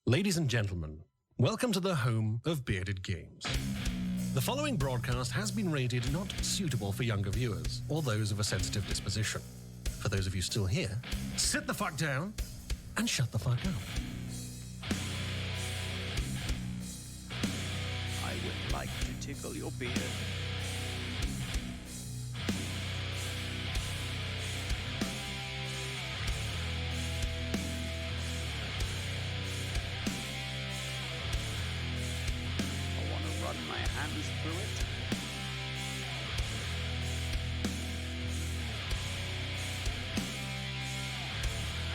Ladies and gentlemen, welcome to the home of Bearded Games. The following broadcast has been rated not suitable for younger viewers or those of a sensitive disposition. For those of you still here, sit the fuck down and shut the fuck up. I would like to tickle your beard. I want to run my hands through it.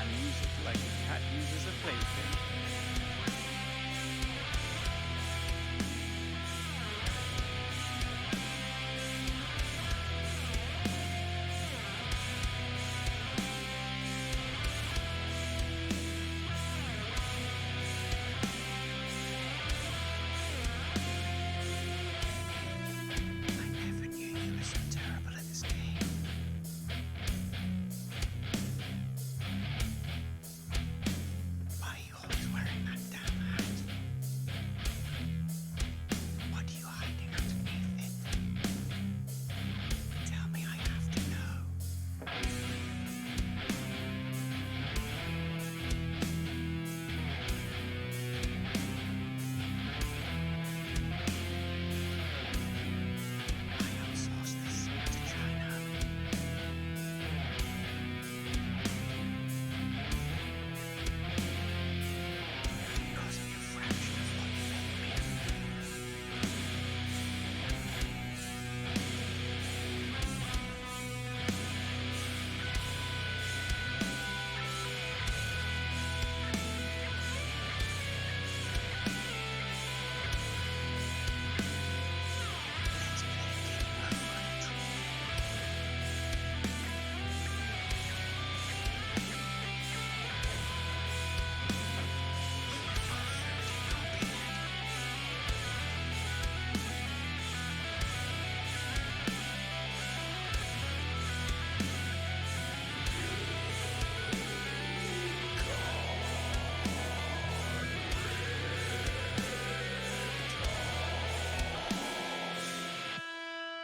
And use it like a cat uses a plaything. I never knew you were so terrible at this game. Why are you always wearing that damn hat? What are you hiding underneath it? Tell me, I have to know. I outsourced this to China. Because of your fraction of what you paid me. Let's play a game over a tree.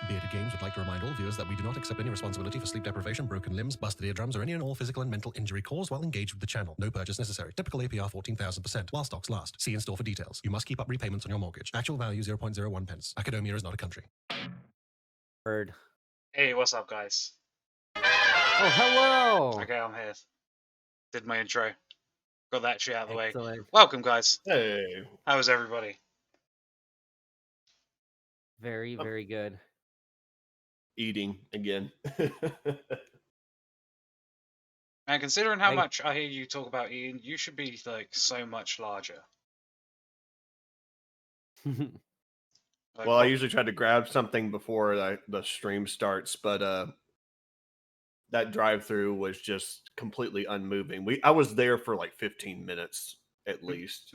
Bearded Games would like to remind all viewers that we do not accept any responsibility for sleep deprivation, broken limbs, busted eardrums, or any and all physical and mental injury caused while engaged with the channel. No purchase necessary. Typical APR 14,000% while stocks last. See in store for details. You must keep up repayments on your mortgage. Actual value 0.01 pence. Academia is not a country. Bird. Hey, what's up, guys? Oh, hello! Okay, I'm here. Did my intro. Got that shit out of the way. Excellent. Welcome, guys. Hey. How is everybody? Very, very good. Eating again. And considering how Hey. much I hear you talk about eating, you should be like so much larger. Like, Well, I what- usually try to grab something before the stream starts, but that drive-through was just completely unmoving. I was there for like 15 minutes at least.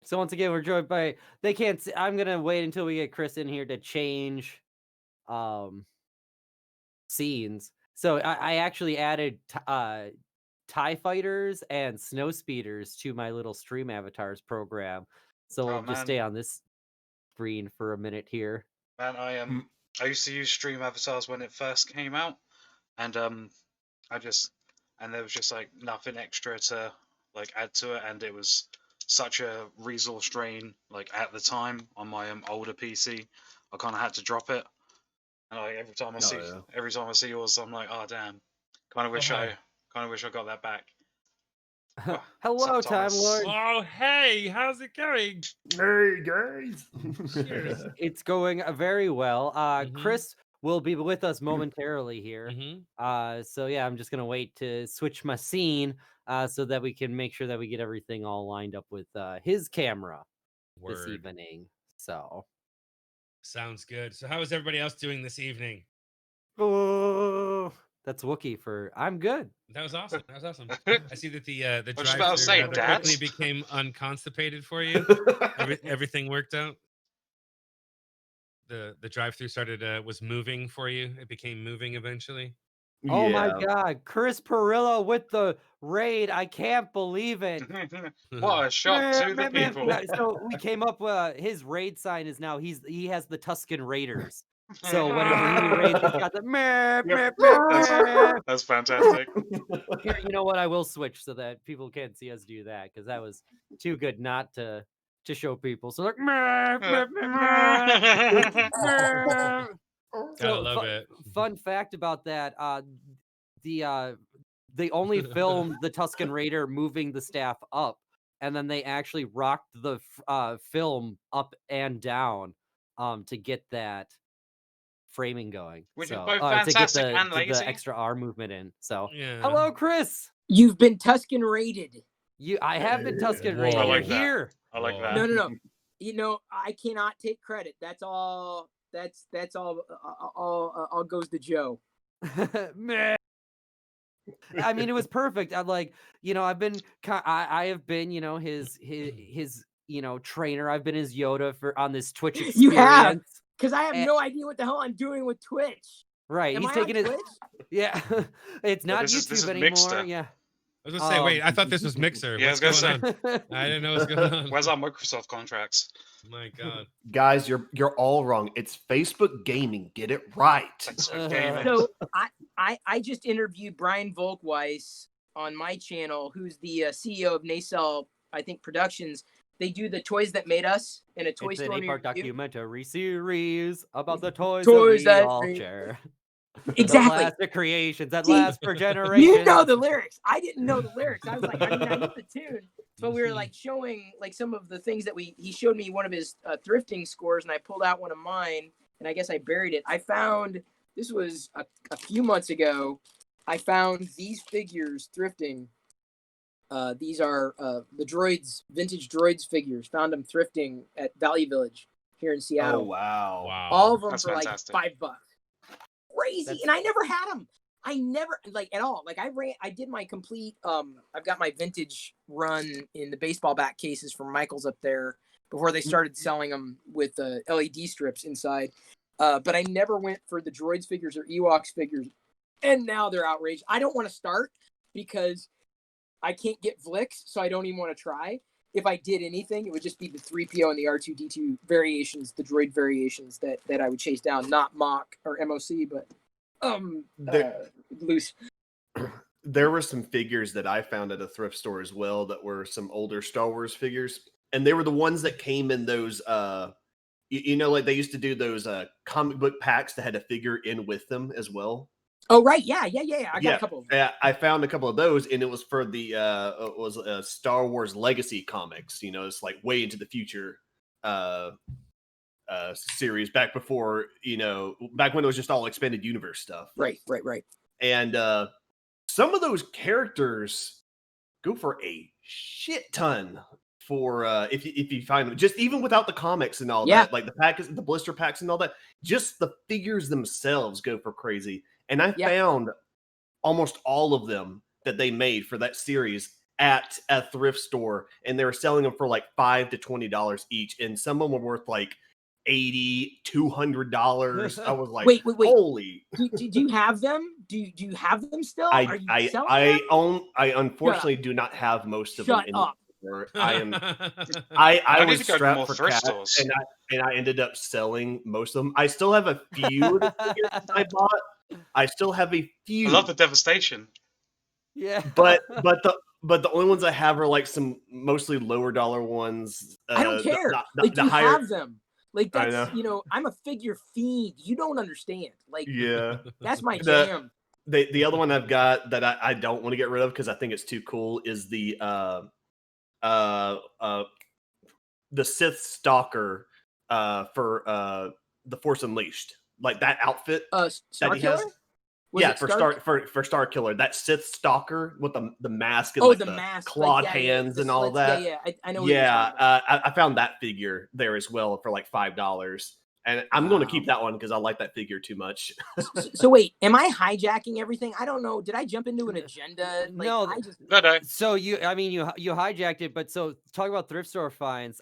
So once again, we're joined by they can't see, I'm gonna wait until we get Chris in here to change scenes. So I actually added TIE fighters and snow speeders to my little stream avatars program. So Oh, we'll just man. stay on this screen for a minute here. Man, I used to use Stream Avatars when it first came out, and there was just like nothing extra to like add to it, and it was such a resource drain like at the time on my older PC. I kind of had to drop it, and like every time I see yours, I'm like, oh damn, kind of wish I got that back. Hello, Sup, Time Thomas? Lord. Oh, hey, how's it going? Hey guys. Cheers. It's going very well. Mhm. Chris will be with us momentarily here. Mm-hmm. So yeah, I'm just gonna wait to switch my scene so that we can make sure that we get everything all lined up with his camera this evening. So Sounds good. So how is everybody else doing this evening? oh, that's Wookiee for I'm good. That was awesome. That was awesome. I see that the I was just about to drive-through say, rather Dad. quickly became unconstipated for you. Everything worked out. The drive-through started was moving for you. It became moving eventually. Oh my Yeah. God, Chris Pirillo with the raid! I can't believe it. What a shock to the people. So we came up with his raid sign is now he has the Tuscan Raiders. So whenever he raids, he's got the meh, meh, meh, meh. That's fantastic. Here, you know what? I will switch so that people can't see us do that because that was too good not to show people. So like meh, meh, meh, meh, meh. Gotta love it. Fun fact about that: they only filmed the Tuscan Raider moving the staff up, and then they actually rocked the film up and down to get that framing going. Which is So both to get fantastic and the lazy. extra R movement in. So Yeah. hello, Chris. You've been Tuscan raided. I have been Tuscan Whoa. Raider. I You're like that. here. I like Whoa. that. No. You know, I cannot take credit. That's all. That's all. All goes to Joe. Meh. I mean, it was perfect. I'm like, I've been, I have been, his, trainer. I've been his Yoda on this Twitch experience. You have, because I have And- no idea what the hell I'm doing with Twitch. Right. Am He's I taking on it. Twitch? Yeah. It's not this YouTube is anymore. Mixer. Yeah. I was gonna say, wait, I thought this was Mixer. Yeah, I What's was going gonna on? I didn't know what's going on. Where's our Microsoft contracts? My God. Guys, you're all wrong. It's Facebook gaming. Get it right. That's so gaming. So I just interviewed Brian Volkweiss on my channel, who's the CEO of Nacelle, I think, Productions. They do the Toys That Made Us in a Toy It's an Story 8-part review. documentary series about the toys Toys that we that all made- share. Exactly. The classic creations that See, last for generations. You know the lyrics. I didn't know the lyrics. I was like, I knew the tune. But we were like showing like some of the things that he showed me one of his thrifting scores, and I pulled out one of mine, and I guess I buried it. I found, this was a few months ago, I found these figures thrifting. These are the droids, vintage droids figures. Found them thrifting at Value Village here in Oh Seattle. wow. Wow. All of them That's for fantastic. like $5. Crazy. That's- And I never had them. I never, like, at all. Like, I did my complete, I've got my vintage run in the baseball bat cases from Michael's up there before they started selling them with the LED strips inside. But I never went for the droids figures or Ewoks figures. And now they're outraged. I don't want to start because I can't get Vlix, so I don't even want to try. If I did anything, it would just be the 3PO and the R2-D2 variations, the droid variations that I would chase down, not Mach or MOC, but loose. There were some figures that I found at a thrift store as well that were some older Star Wars figures, and they were the ones that came in those like they used to do those comic book packs that had a figure in with them as well. Oh right, yeah. I got a couple of them. Yeah, I found a couple of those, and it was for the Star Wars Legacy comics. It's like way into the future series back before back when it was just all expanded universe stuff. Right. And some of those characters go for a shit ton for if you find them, just even without the comics and all that, like the packets, the blister packs and all that, just the figures themselves go for crazy. And I found almost all of them that they made for that series at a thrift store, and they were selling them for like $5 to $20 each, and some of them were worth like $80, $200. I was like, wait. holy! Do you have them? Do you have them still? I Are you selling them? I unfortunately do not have most of Shut them. up. I am. I I need was to go to strapped more for thrift cash, stores. and I ended up selling most of them. I still have a few of the figures I bought. I still have a few. I love the devastation. Yeah. but the only ones I have are like some mostly lower dollar ones. I don't care. The you higher. have them. Like I that's know. I'm a figure fiend. You don't understand. Like Yeah. that's my The- jam. The other one I've got that I don't want to get rid of because I think it's too cool is the Sith Stalker for the Force Unleashed. Like that outfit Star that he Killer? has. Was Yeah, it for Star Killer, that Sith Stalker with the mask and Oh, like the the mask, clawed like, hands the and all slits. that. Yeah. I know. What you're talking about. I found that figure there as well for like $5, and I'm going to Wow. keep that one because I like that figure too much. So wait, am I hijacking everything? I don't know. Did I jump into an agenda? Like, No. I just No. So you hijacked it, but so talk about thrift store finds.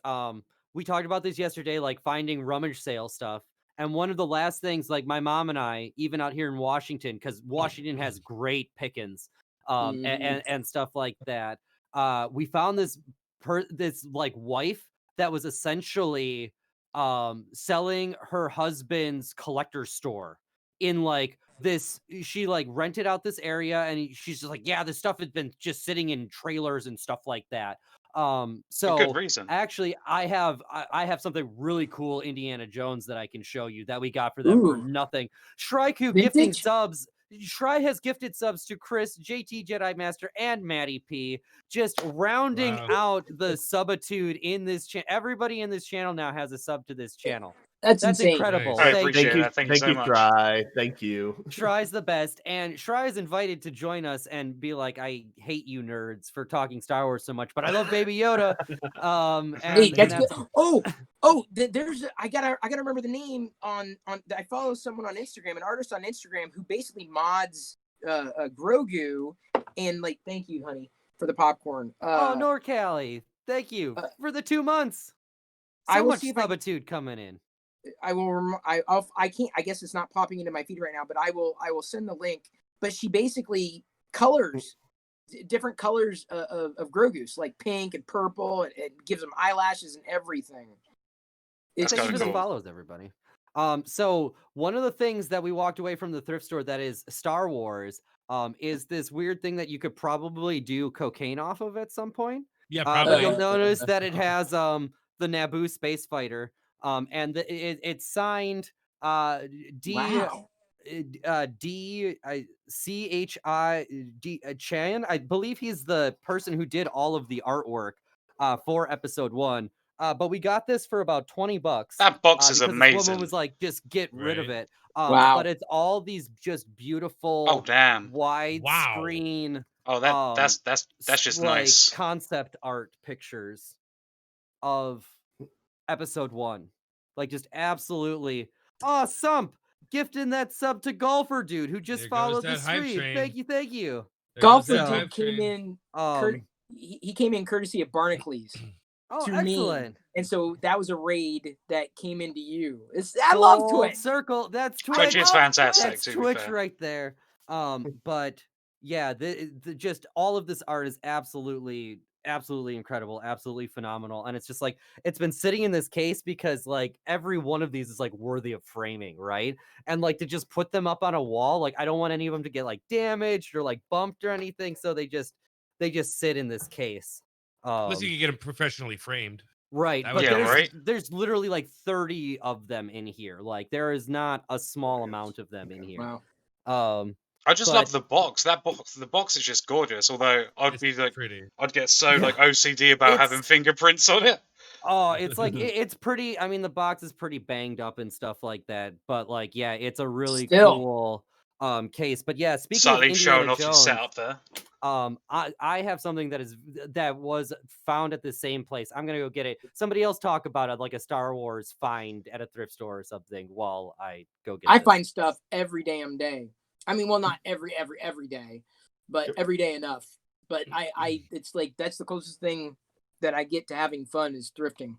We talked about this yesterday, like finding rummage sale stuff, And one of the last things, like my mom and I, even out here in Washington, because Washington has great pickings, and stuff like that. We found this like wife that was essentially selling her husband's collector store in like this. She like rented out this area, and she's just like, yeah, this stuff has been just sitting in trailers and stuff like that. For So good reason. actually, I have something really cool, Indiana Jones, that I can show you that we got for them for Ooh. nothing. Shraiku gifting Vintage? subs. Shry has gifted subs to Chris, JTJediMaster, and Maddie P. Just rounding Wow. out the subitude in this channel. Everybody in this channel now has a sub to this channel. That's That's insane. incredible. I Nice. appreciate that. Thank you so much. Try. Thank you. Shry's the best, and Shry is invited to join us and be like, I hate you nerds for talking Star Wars so much, but I love Baby Yoda. Hey, And that's good. There's I gotta remember the name on. I follow someone on Instagram, an artist on Instagram who basically mods Grogu, and like, thank you, honey, for the popcorn. NorCali, thank you for the 2 months. I So will much see if subitude coming in. I will. I can't. I guess it's not popping into my feed right now, but I will send the link. But she basically colors different colors of Grogu's, like pink and purple, and it gives them eyelashes and everything. That's Thank you kinda for the cool. follows, everybody. So one of the things that we walked away from the thrift store that is Star Wars is this weird thing that you could probably do cocaine off of at some point. Yeah, But probably. you'll notice that it has the Naboo space fighter, and it's signed Wow. D-C-H-I-D Chan. I believe he's the person who did all of the artwork for episode 1. But we got this for about $20. That box is because this woman amazing. was like, just get rid of Right. it. Wow. But it's all these just beautiful Oh damn. widescreen Oh that's just like nice. concept art pictures of episode 1. Like, just absolutely. Oh, Sump gifting that sub to Golfer Dude who just There goes followed the that hype stream. train. Thank you. There goes Golfer that So- Dude hype came train. in. He came in courtesy of Barnacles. Oh, to me. excellent. And so that was a raid that came into you. I love Full Twitch. circle. That's Twitch. Twitch is fantastic, That's to be Twitch fair. right there. But yeah, the just all of this art is absolutely incredible, absolutely phenomenal. And it's just like, it's been sitting in this case because like every one of these is like worthy of framing, right? And like to just put them up on a wall, like I don't want any of them to get like damaged or like bumped or anything. So they just sit in this case. Unless you can get them professionally framed. Right, That but would be there's right. there's literally like 30 of them in here. Like there is not a small amount of them in here. Wow. I just but- love the box. The box is just gorgeous. Although It's I'd pretty. get so Yeah. like OCD about It's- having fingerprints on it. Oh, it's like it's pretty. I mean, the box is pretty banged up and stuff like that. But like, yeah, it's a really Still. cool case. But yeah, speaking Subtly of showing Indiana off your Jones, setup there. I have something that was found at the same place. I'm gonna go get it. Somebody else talk about it, like a Star Wars find at a thrift store or something, while I go get. I this. find stuff every damn day. I mean, well, not every day, but every day enough. But it's like that's the closest thing that I get to having fun is thrifting.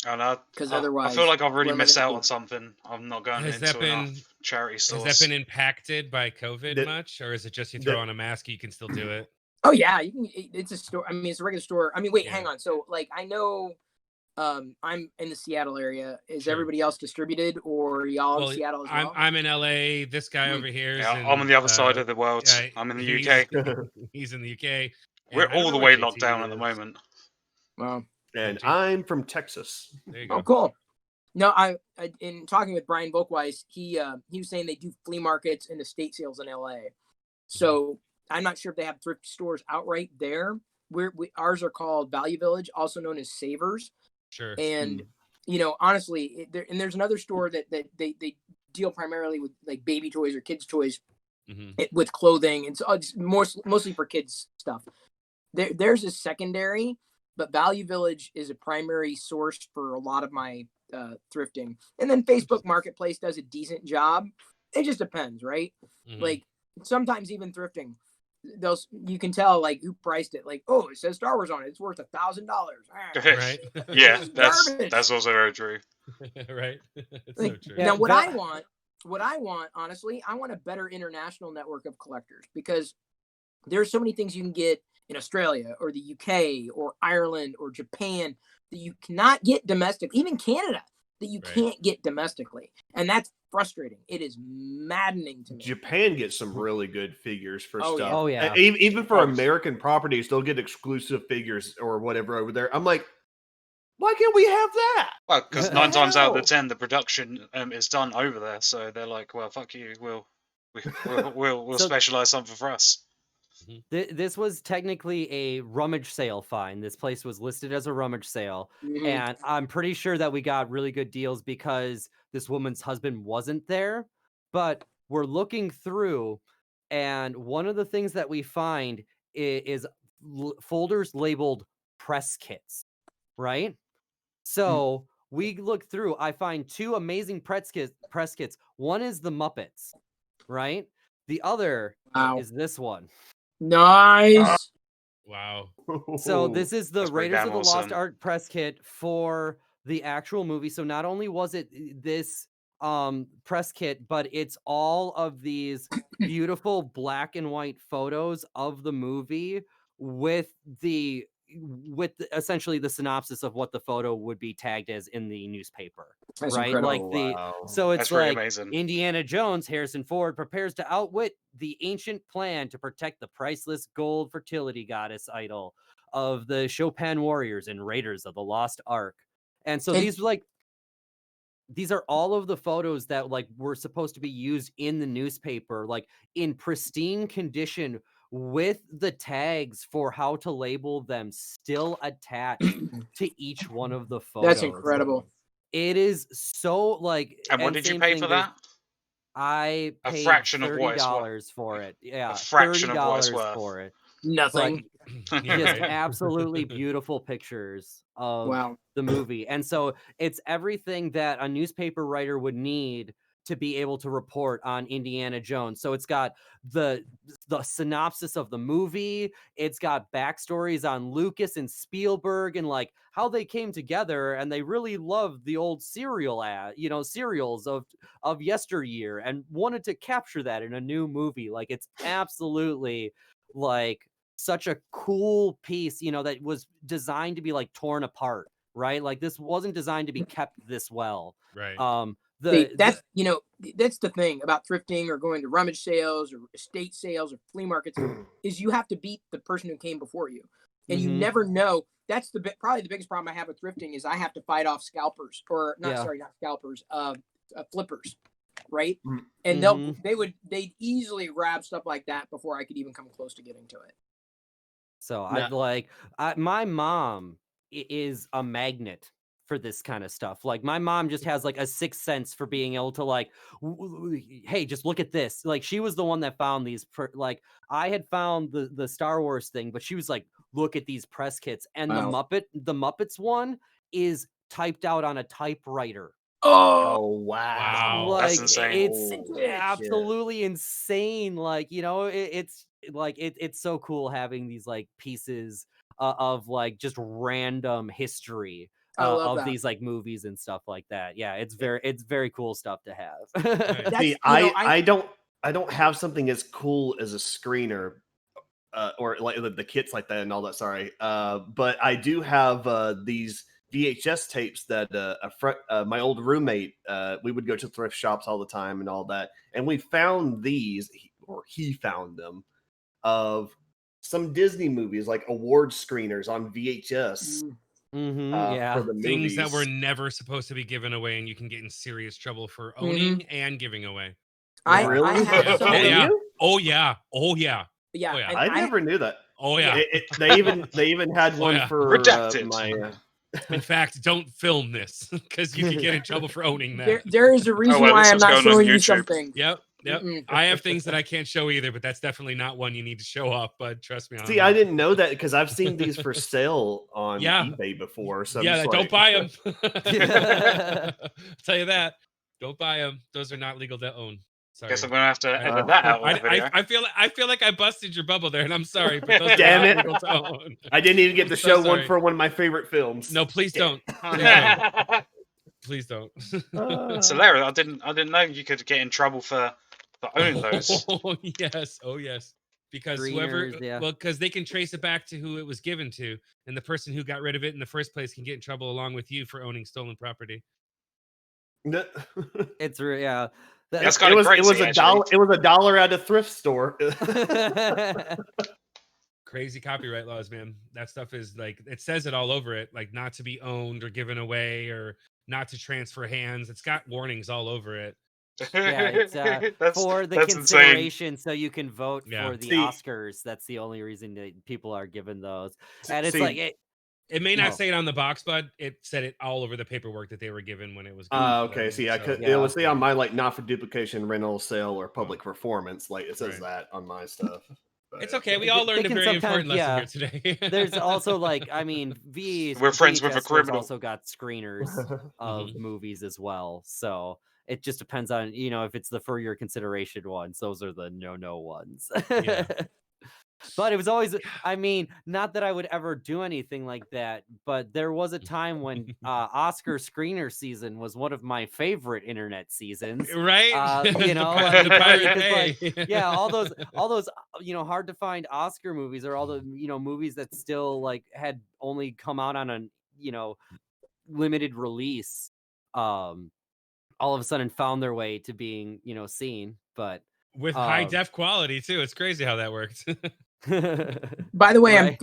And I 'Cause I otherwise, feel like I've really what am I missed gonna out do? on something. I'm not going Has that into enough been- charity stores. Has that been impacted by COVID The- much, or is it just you throw the- on a mask, you can still do it? Oh yeah, you can. It's a store. I mean, it's a regular store. I mean, wait, Yeah. hang on. So like, I know, I'm in the Seattle area. Is Sure. everybody else distributed, or y'all Well, in Seattle as well? I'm in LA. This guy Hmm. over here is Yeah, in, I'm on the other side of the world. yeah, I'm in the he's- UK. He's in the UK. We're and I don't all the know way where locked JT down at the is. moment. Wow. And JT. I'm from Texas. There you Oh, go. cool. No, I in talking with Brian Volkweiss, he was saying they do flea markets and estate sales in LA. So I'm not sure if they have thrift stores outright there. Ours are called Value Village, also known as Savers. Sure. And you know, honestly, there's another store that they deal primarily with like baby toys or kids toys Mhm. with clothing, and so it's mostly for kids stuff. There's a secondary, but Value Village is a primary source for a lot of my thrifting. And then Facebook Marketplace does a decent job. It just depends, right? Mhm. Like sometimes even thrifting, those you can tell like who priced it. Like, oh, it says Star Wars on it. It's worth $1,000. Right. Yeah, This is that's garbage. also very true. Right. It's Like, so true. Yeah, now, what that- I want, honestly, I want a better international network of collectors because there's so many things you can get in Australia or the UK or Ireland or Japan that you cannot get domestic, even Canada, that you Right. can't get domestically. And that's frustrating. It is maddening to me. Japan gets some really good figures for Oh, stuff. yeah. Oh, yeah. Even for Oh. American properties, they'll get exclusive figures or whatever over there. I'm like, why can't we have that? Well, because The 9 times out of the hell? 10, the production is done over there, so they're like, well, fuck you, we'll So- specialize something for us. This was technically a rummage sale find. This place was listed as a rummage sale. Mhm. And I'm pretty sure that we got really good deals because this woman's husband wasn't there. But we're looking through, and one of the things that we find is folders labeled press kits, right? So we look through, I find 2 amazing press kits. One is the Muppets, right? The other Wow. is this one. Nice. Wow. So this is the That's pretty Raiders damn of the Lost awesome. Ark press kit for the actual movie. So not only was it this press kit, but it's all of these beautiful black and white photos of the movie with essentially the synopsis of what the photo would be tagged as in the newspaper. That's right? incredible. Like the wow. so it's That's pretty like amazing. Indiana Jones, Harrison Ford prepares to outwit the ancient plan to protect the priceless gold fertility goddess idol of the Chopin warriors and Raiders of the Lost Ark. And so And- these are all of the photos that like were supposed to be used in the newspaper, like in pristine condition with the tags for how to label them still attached to each one of the photos. That's incredible. It is so like. And what did you same pay thing, for there's- that? I A paid fraction of what it's worth. $30 for it. Yeah, fraction of what it's $30 worth. for it. Nothing. But Yeah, just right. absolutely beautiful pictures of Wow. the movie. And so it's everything that a newspaper writer would need to be able to report on Indiana Jones. So it's got the synopsis of the movie, it's got backstories on Lucas and Spielberg and like how they came together, and they really loved the old serials of yesteryear and wanted to capture that in a new movie. Like it's absolutely like such a cool piece, that was designed to be like torn apart, right? Like this wasn't designed to be kept this well. Right. That's the thing about thrifting or going to rummage sales or estate sales or flea markets is you have to beat the person who came before you, and you Mhm. never know. That's probably the biggest problem I have with thrifting is I have to fight off scalpers or not scalpers, flippers, right? Mm. And Mhm. they'd easily grab stuff like that before I could even come close to getting to it. So Now- my mom is a magnet for this kind of stuff. Like my mom just has like a sixth sense for being able to like, hey, just look at this. Like she was the one that found these. Like I had found the Star Wars thing, but she was like, look at these press kits. And Wow. the Muppets one is typed out on a typewriter. Oh wow. Wow. That's Like insane. it's Holy shit. absolutely insane. Like it's like it's so cool having these like pieces of like just random history I love of that. these like movies and stuff like that. Yeah, it's very cool stuff to have. Nice. See, That's, I don't have something as cool as a screener, or like the kits like that and all that. Sorry, but I do have these VHS tapes that my old roommate, we would go to thrift shops all the time and all that, and we found these, or he found them, of some Disney movies, like award screeners on VHS. Yeah. For the Things movies. that were never supposed to be given away, and you can get in serious trouble for Mm-hmm. owning and giving away. I Really? have Yeah. some. Oh, yeah. You? Oh yeah. Oh yeah. Yeah, Oh, yeah. and I never knew that. Oh yeah. They even had one yeah. for Redacted. my. In fact, don't film this because you could get in trouble for owning that. there is a reason well, why this I'm was not going on showing you YouTube. something. Yep. Mm-mm. I have things that I can't show either, but that's definitely not one you need to show up. But trust me on See, that. I didn't know that because I've seen these for sale on Yeah. eBay before. So I'm yeah, just don't like, buy them. I'll tell you that. Don't buy them. Those are not legal to own. Sorry. Guess I'm gonna have to edit that out of the video. I feel like I busted your bubble there, and I'm sorry. But those Damn are it. legal tone. I didn't even get to I'm so show one sorry. for one of my favorite films. No, please don't. Please don't. It's hilarious. I didn't know you could get in trouble for owning those. Oh yes, oh yes. Because Screeners, yeah. because they can trace it back to who it was given to, and the person who got rid of it in the first place can get in trouble along with you for owning stolen property. It's yeah. That's kind of crazy. It was $1 at a thrift store. Crazy copyright laws, man. That stuff is like, it says it all over it, like not to be owned or given away or not to transfer hands. It's got warnings all over it. Yeah, it's for the that's consideration, insane. so you can vote Yeah. for the See- Oscars. That's the only reason that people are given those. And it's See- like, It may not No. say it on the box, bud. It said it all over the paperwork that they were given when it was given. to Okay. them, See, I so- could. Yeah. It would say on my like not for duplication, rental, sale, or public performance. Like it says Right. that on my stuff. But- It's okay. We all They learned a can very sometimes- important lesson yeah. here today. there's also like, I mean, We're friends with a VHS stores criminal. also got screeners of Mhm. movies as well. So it just depends on, if it's the for your consideration ones. Those are the no ones. Yeah. But it was always, I mean, not that I would ever do anything like that, but there was a time when Oscar screener season was one of my favorite internet seasons. Right? You know, The Pirate because, Bay. yeah, all those hard to find Oscar movies are all the movies that still like had only come out on a limited release, all of a sudden found their way to being seen. But With high def quality too. It's crazy how that worked. By the way, Right.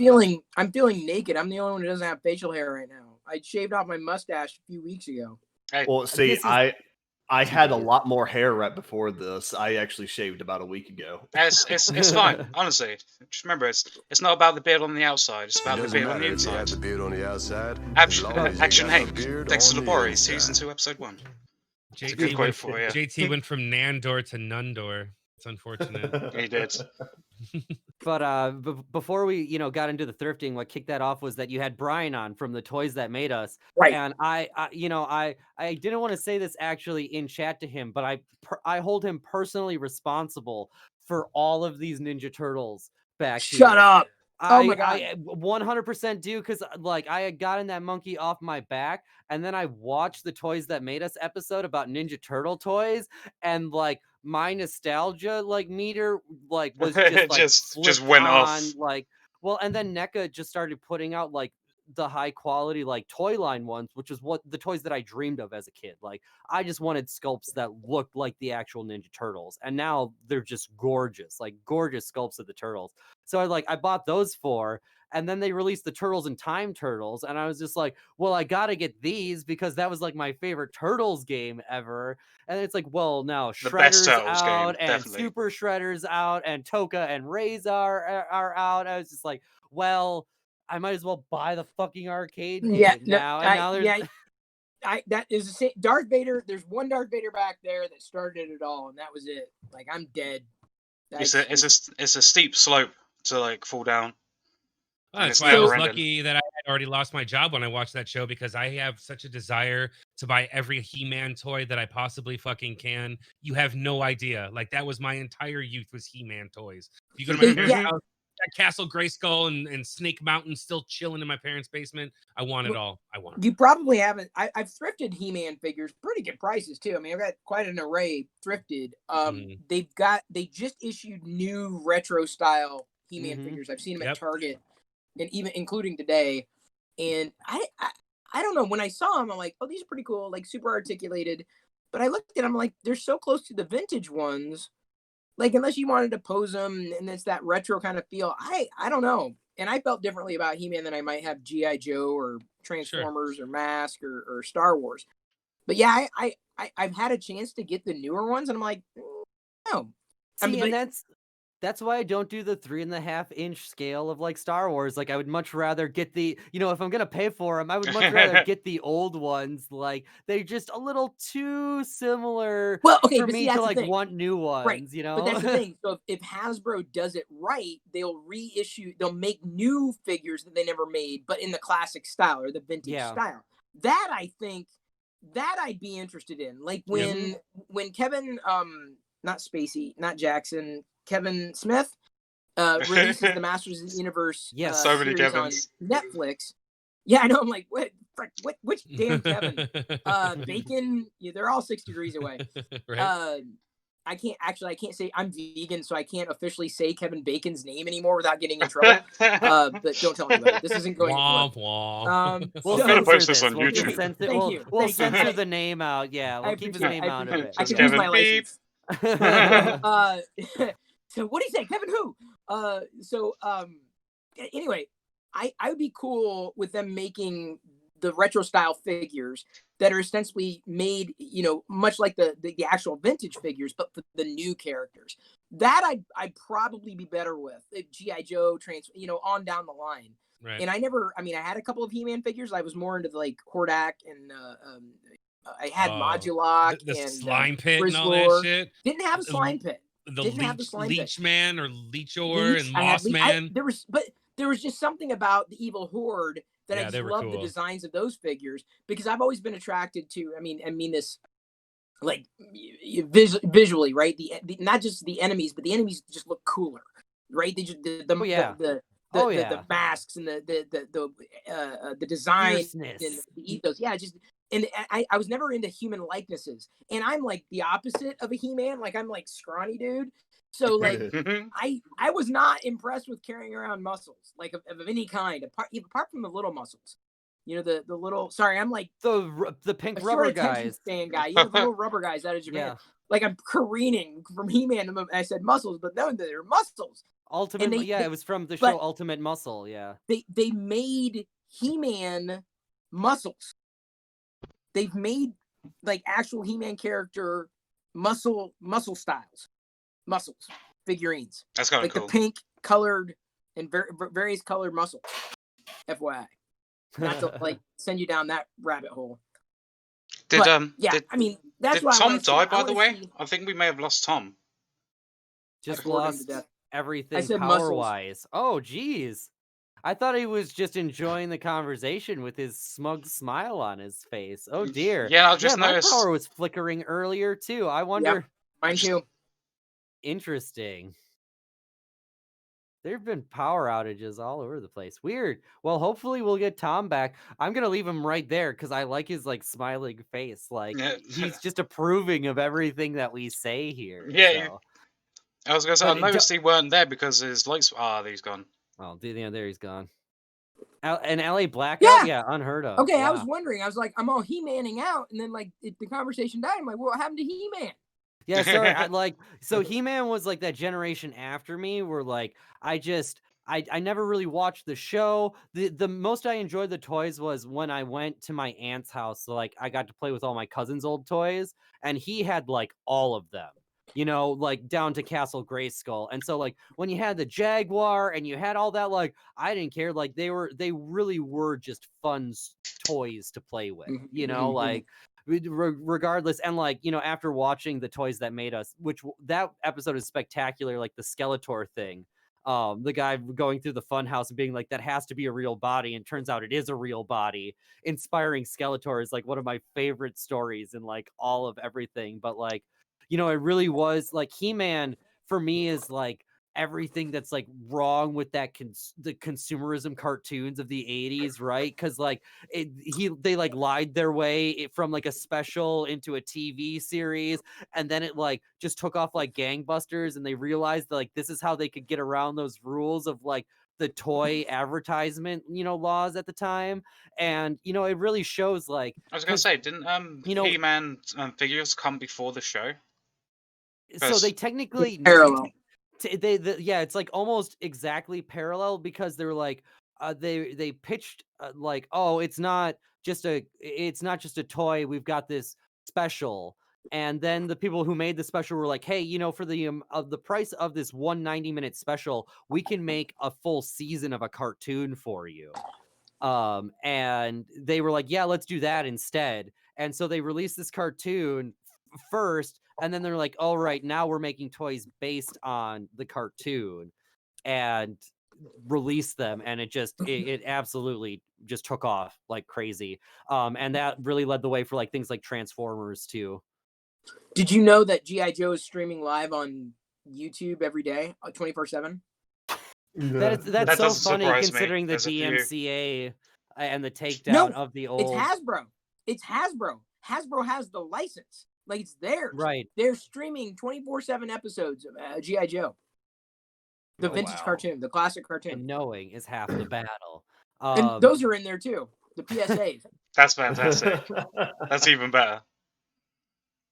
I'm feeling naked. I'm the only one who doesn't have facial hair right now. I shaved off my mustache a few weeks ago. Well, see, This is- I had a lot more hair right before this. I actually shaved about a week ago. It's fine. Honestly, just remember, it's not about the beard on the outside. It's about the Doesn't beard on the matter if you have inside. the beard on the outside. as Action, long as you Action got a Hank, beard Dexter on the Laboratories, inside. season 2, episode 1. It's a JT good quote went, for you. JT went from Nandor to Nundor. It's unfortunate. He did. But before we got into the thrifting, what kicked that off was that you had Brian on from the Toys That Made Us, Right. and I didn't want to say this actually in chat to him, but I hold him personally responsible for all of these Ninja Turtles back here. Shut up. Oh my God. I 100% do, because like I had gotten that monkey off my back, and then I watched the Toys That Made Us episode about Ninja Turtle toys, and like my nostalgia like meter like was just like Just flipped went off. on, like, well, and then NECA just started putting out like the high quality like toy line ones, which is what the toys that I dreamed of as a kid. Like I just wanted sculpts that looked like the actual Ninja Turtles, and now they're just gorgeous, like gorgeous sculpts of the turtles. So I bought those 4, and then they released the Turtles in Time Turtles, and I was just like, well, I gotta get these because that was like my favorite Turtles game ever. And it's like, well, now The best Shredder's Turtles game, out, and definitely. Super Shredder's out, and Toka and Ray's are out. I was just like, well, I might as well buy the fucking arcade game now. And now there's that is the same. Darth Vader. There's one Darth Vader back there that started it all, and that was it. Like I'm dead. It's a steep slope to like fall down. Oh, that's it's why I was never ending. lucky that I had already lost my job when I watched that show, because I have such a desire to buy every He-Man toy that I possibly fucking can. You have no idea. Like that was my entire youth, was He-Man toys. If you go to my parents' Yeah. house, that Castle Grayskull and Snake Mountain still chilling in my parents' basement. I want it all. I want it. You probably haven't. I've thrifted He-Man figures, pretty good prices too. I mean, I've got quite an array thrifted. They just issued new retro style He-Man figures. I've seen them at Target, and even including today. And I don't know, when I saw them, I'm like, oh, these are pretty cool, like super articulated. But I looked at them, like, they're so close to the vintage ones. Like, unless you wanted to pose them and it's that retro kind of feel, I don't know. And I felt differently about He-Man than I might have G.I. Joe or Transformers or Mask or Star Wars. But yeah, I've had a chance to get the newer ones, and I'm like, no. See, and that's why I don't do the 3.5-inch scale of like Star Wars. Like I would much rather get the, if I'm gonna pay for them, I would much rather get the old ones. Like they're just a little too similar for me to like want new ones. Right. But that's the thing. So if Hasbro does it right, they'll make new figures that they never made, but in the classic style or the vintage style. That I think that I'd be interested in. Like when Kevin not Spacey, not Jackson, Kevin Smith releases the Masters of the Universe Yes. So many series on Kevins. Netflix. Yeah, I know. I'm like, what? Which damn Kevin? Bacon. Yeah, they're all 6 degrees away. Right. I can't say I'm vegan, so I can't officially say Kevin Bacon's name anymore without getting in trouble. But don't tell anybody. This isn't going Womp anywhere. womp. We'll So- I'm gonna censor post this this. on We'll YouTube. censor, Thank we'll, you. we'll Thank you. censor the name out. Yeah, we'll I keep his appreciate it. name I out of appreciate it. I Just can use my Kevin, beep. license. So what do you say, Kevin? Who? Anyway, I would be cool with them making the retro style figures that are essentially made, much like the actual vintage figures, but for the new characters. That I'd probably be better with. G.I. Joe, on down the line. Right. And I had a couple of He-Man figures. I was more into like Hordak and I had Modulok the and slime pit and all Grizzlor. that shit. Didn't have a The- slime pit. The Didn't have the slime pit. Leech Man or Leechor Leech, and I had Moss Leech- Man. there was just something about the Evil Horde that Yeah, I they just were loved the cool. designs of those figures because I've always been attracted to. I mean this, like visually, right? The not just the enemies, but the enemies just look cooler, right? They just the masks and the design Fierceness. and the ethos. Yeah, just. And I was never into human likenesses, and I'm like the opposite of a He-Man. Like I'm like scrawny dude, so like I was not impressed with carrying around muscles like of any kind, apart from the little muscles. The little. Sorry, I'm like The pink a rubber short attention guys. span guy. The little rubber guys out of Japan. Yeah. Like I'm careening from He-Man. And I said muscles, but no, they're muscles. Ultimate. It was from the show Ultimate Muscle. Yeah. They made He-Man muscles. They've made like actual He-Man character muscle figurines. That's kind of like cool. the pink colored and various colored muscles. FYI, not to like send you down that rabbit hole. Did that's did why Tom die? By the way, I think we may have lost Tom. Just bored him to lost death. everything I said power wise. Oh, geez. I thought he was just enjoying the conversation with his smug smile on his face. Oh dear. Yeah, I just noticed. My power was flickering earlier too. I wonder. Yep, mine too. Interesting. There have been power outages all over the place. Weird. Well, hopefully we'll get Tom back. I'm gonna leave him right there because I like his like smiling face. Like he's just approving of everything that we say here. Yeah. So. I was gonna say I noticed he weren't there because his lights. He's gone. Oh, there he's gone. An LA blackout? Yeah, unheard of. Okay, wow. I was wondering. I was like, I'm all He-Manning out, and then like the conversation died. I'm like, what happened to He-Man? Yeah, sorry. So He-Man was like that generation after me where like I never really watched the show. The most I enjoyed the toys was when I went to my aunt's house. So like I got to play with all my cousin's old toys, and he had like all of them. Like down to Castle Grayskull. And so like when you had the Jaguar and you had all that, like I didn't care. Like they really were just fun toys to play with, like regardless. And like, after watching the Toys That Made Us, which that episode is spectacular, like the Skeletor thing. The guy going through the fun house and being like, that has to be a real body. And turns out it is a real body. Inspiring Skeletor is like one of my favorite stories in like all of everything. But like, it really was like He-Man for me is like everything that's like wrong with that the consumerism cartoons of the 80s, right? Because like they like lied their way from like a special into a TV series, and then it like just took off like gangbusters, and they realized that, like this is how they could get around those rules of like the toy advertisement laws at the time. And it really shows like I was gonna say, didn't He-Man figures come before the show? So they technically parallel. It's like almost exactly parallel because they're like they pitched like, oh, it's not just a toy, we've got this special. And then the people who made the special were like, hey, for the of the price of this 190-minute special, we can make a full season of a cartoon for you. And they were like, yeah, let's do that instead. And so they released this cartoon first, and then they're like, all right, now we're making toys based on the cartoon, and released them, and it absolutely just took off like crazy. And that really led the way for like things like Transformers too. Did you know that G.I. Joe is streaming live on YouTube every day, 24/7? That's That so doesn't funny surprise me. considering the There's a few. DMCA and the takedown No, of the it's old. Hasbro. It's Hasbro. Hasbro has the license. Like, it's theirs. Right. They're streaming 24/7 episodes of G.I. Joe. The vintage cartoon, the classic cartoon. And knowing is half the battle. And those are in there too. The PSAs. That's fantastic. That's even better.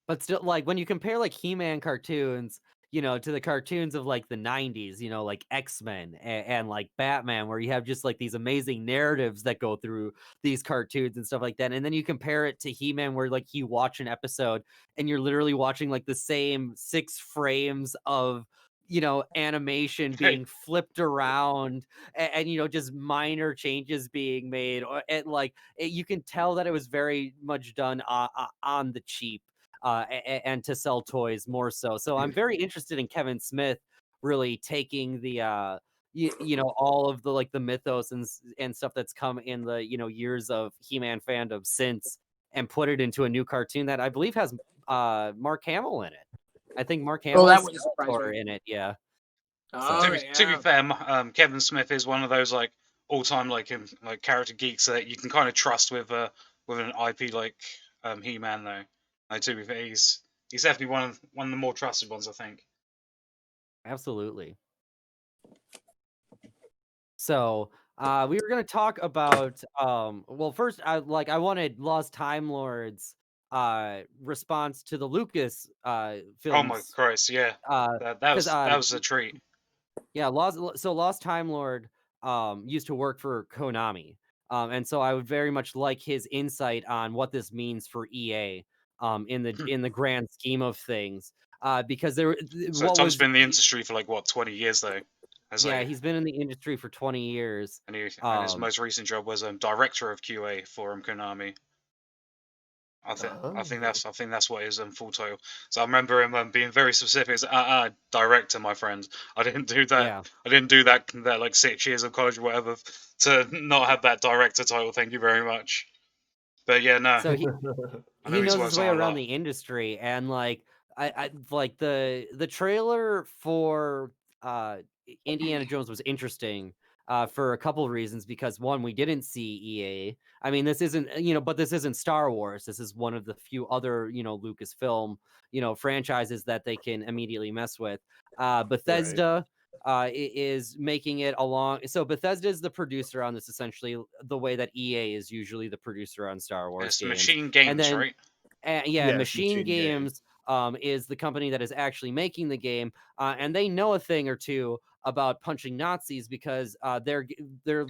But still, like, when you compare like He-Man cartoons, you know, to the cartoons of like the 90s, you know, like X-Men and like Batman, where you have just like these amazing narratives that go through these cartoons and stuff like that. And then you compare it to He-Man, where like you watch an episode and you're literally watching like the same 6 frames of, you know, animation being flipped around and you know, just minor changes being made. And like, you can tell that it was very much done on the cheap. And to sell toys more so. So I'm very interested in Kevin Smith really taking the you know, all of the like the mythos and stuff that's come in the, you know, years of He-Man fandom since, and put it into a new cartoon that I believe has Mark Hamill in it. I think Mark Hamill that is wouldn't surprise me. in it, yeah. To be fair, Kevin Smith is one of those like all-time like character geeks that you can kind of trust with an IP like He-Man though. To be fair, he's definitely one of the more trusted ones, I think. Absolutely. So we were going to talk about well, first I wanted LostTimeLord's response to the Lucas films. Oh my Christ, yeah. That was a treat. Yeah, LostTimeLord used to work for Konami. And so I would very much like his insight on what this means for EA in the grand scheme of things. Because Tom's been in the industry for like what, 20 years though. He's been in the industry for 20 years. And his most recent job was director of QA for Konami. I think that's what his full title. So I remember him being very specific. It's director, my friend. I didn't do that. Yeah. I didn't do that like 6 years of college or whatever to not have that director title. Thank you very much. But yeah, no. So he knows his way around the industry, and like I like the trailer for Indiana Jones was interesting for a couple of reasons, because one, we didn't see EA. I mean, this isn't, you know, but this isn't Star Wars. This is one of the few other, you know, Lucasfilm, you know, franchises that they can immediately mess with. Bethesda is making it along. So Bethesda is the producer on this, essentially the way that EA is usually the producer on Star Wars games. Machine Games, and then, right? Machine Games is the company that is actually making the game, and they know a thing or two about punching Nazis, because their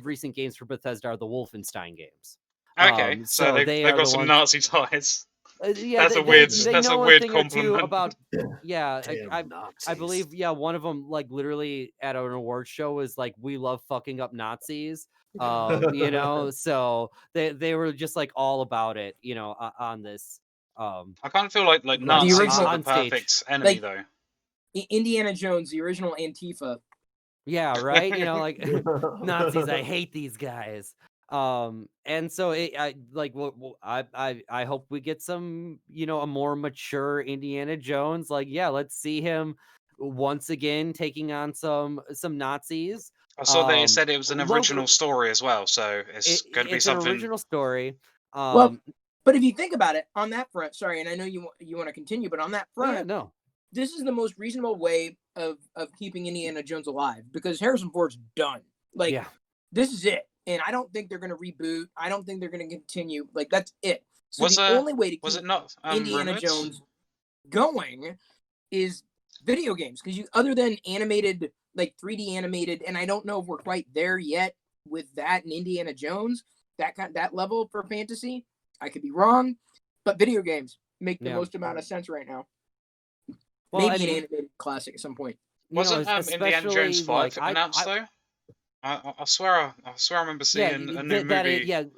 recent games for Bethesda are the Wolfenstein games. Okay, so they've got some Nazi ties. Yeah, that's a weird compliment. About, yeah, I believe, yeah, one of them, like, literally at an award show was like, "We love fucking up Nazis," you know. So they were just like all about it, you know, on this. I kind of feel like Nazis are the perfect enemy, like, though. Indiana Jones, the original Antifa. Yeah, right. You know, like Nazis. I hate these guys. And so I hope we get some, you know, a more mature Indiana Jones. Like, yeah, let's see him once again taking on some Nazis. I saw that it said it was an original story as well, so it's going to be something. An original story. Well, but if you think about it on that front, sorry, and I know you want to continue, but on that front, no, this is the most reasonable way of keeping Indiana Jones alive, because Harrison Ford's done. Like, this is it. And I don't think they're going to reboot. I don't think they're going to continue. Like, that's it. So the only way to keep Indiana Jones going is video games. Because other than animated, like 3D animated, and I don't know if we're quite there yet with that in Indiana Jones, that level for fantasy, I could be wrong. But video games make the most amount of sense right now. Well, maybe an animated classic at some point. Wasn't Indiana Jones 5 announced though? I swear I remember seeing a new movie.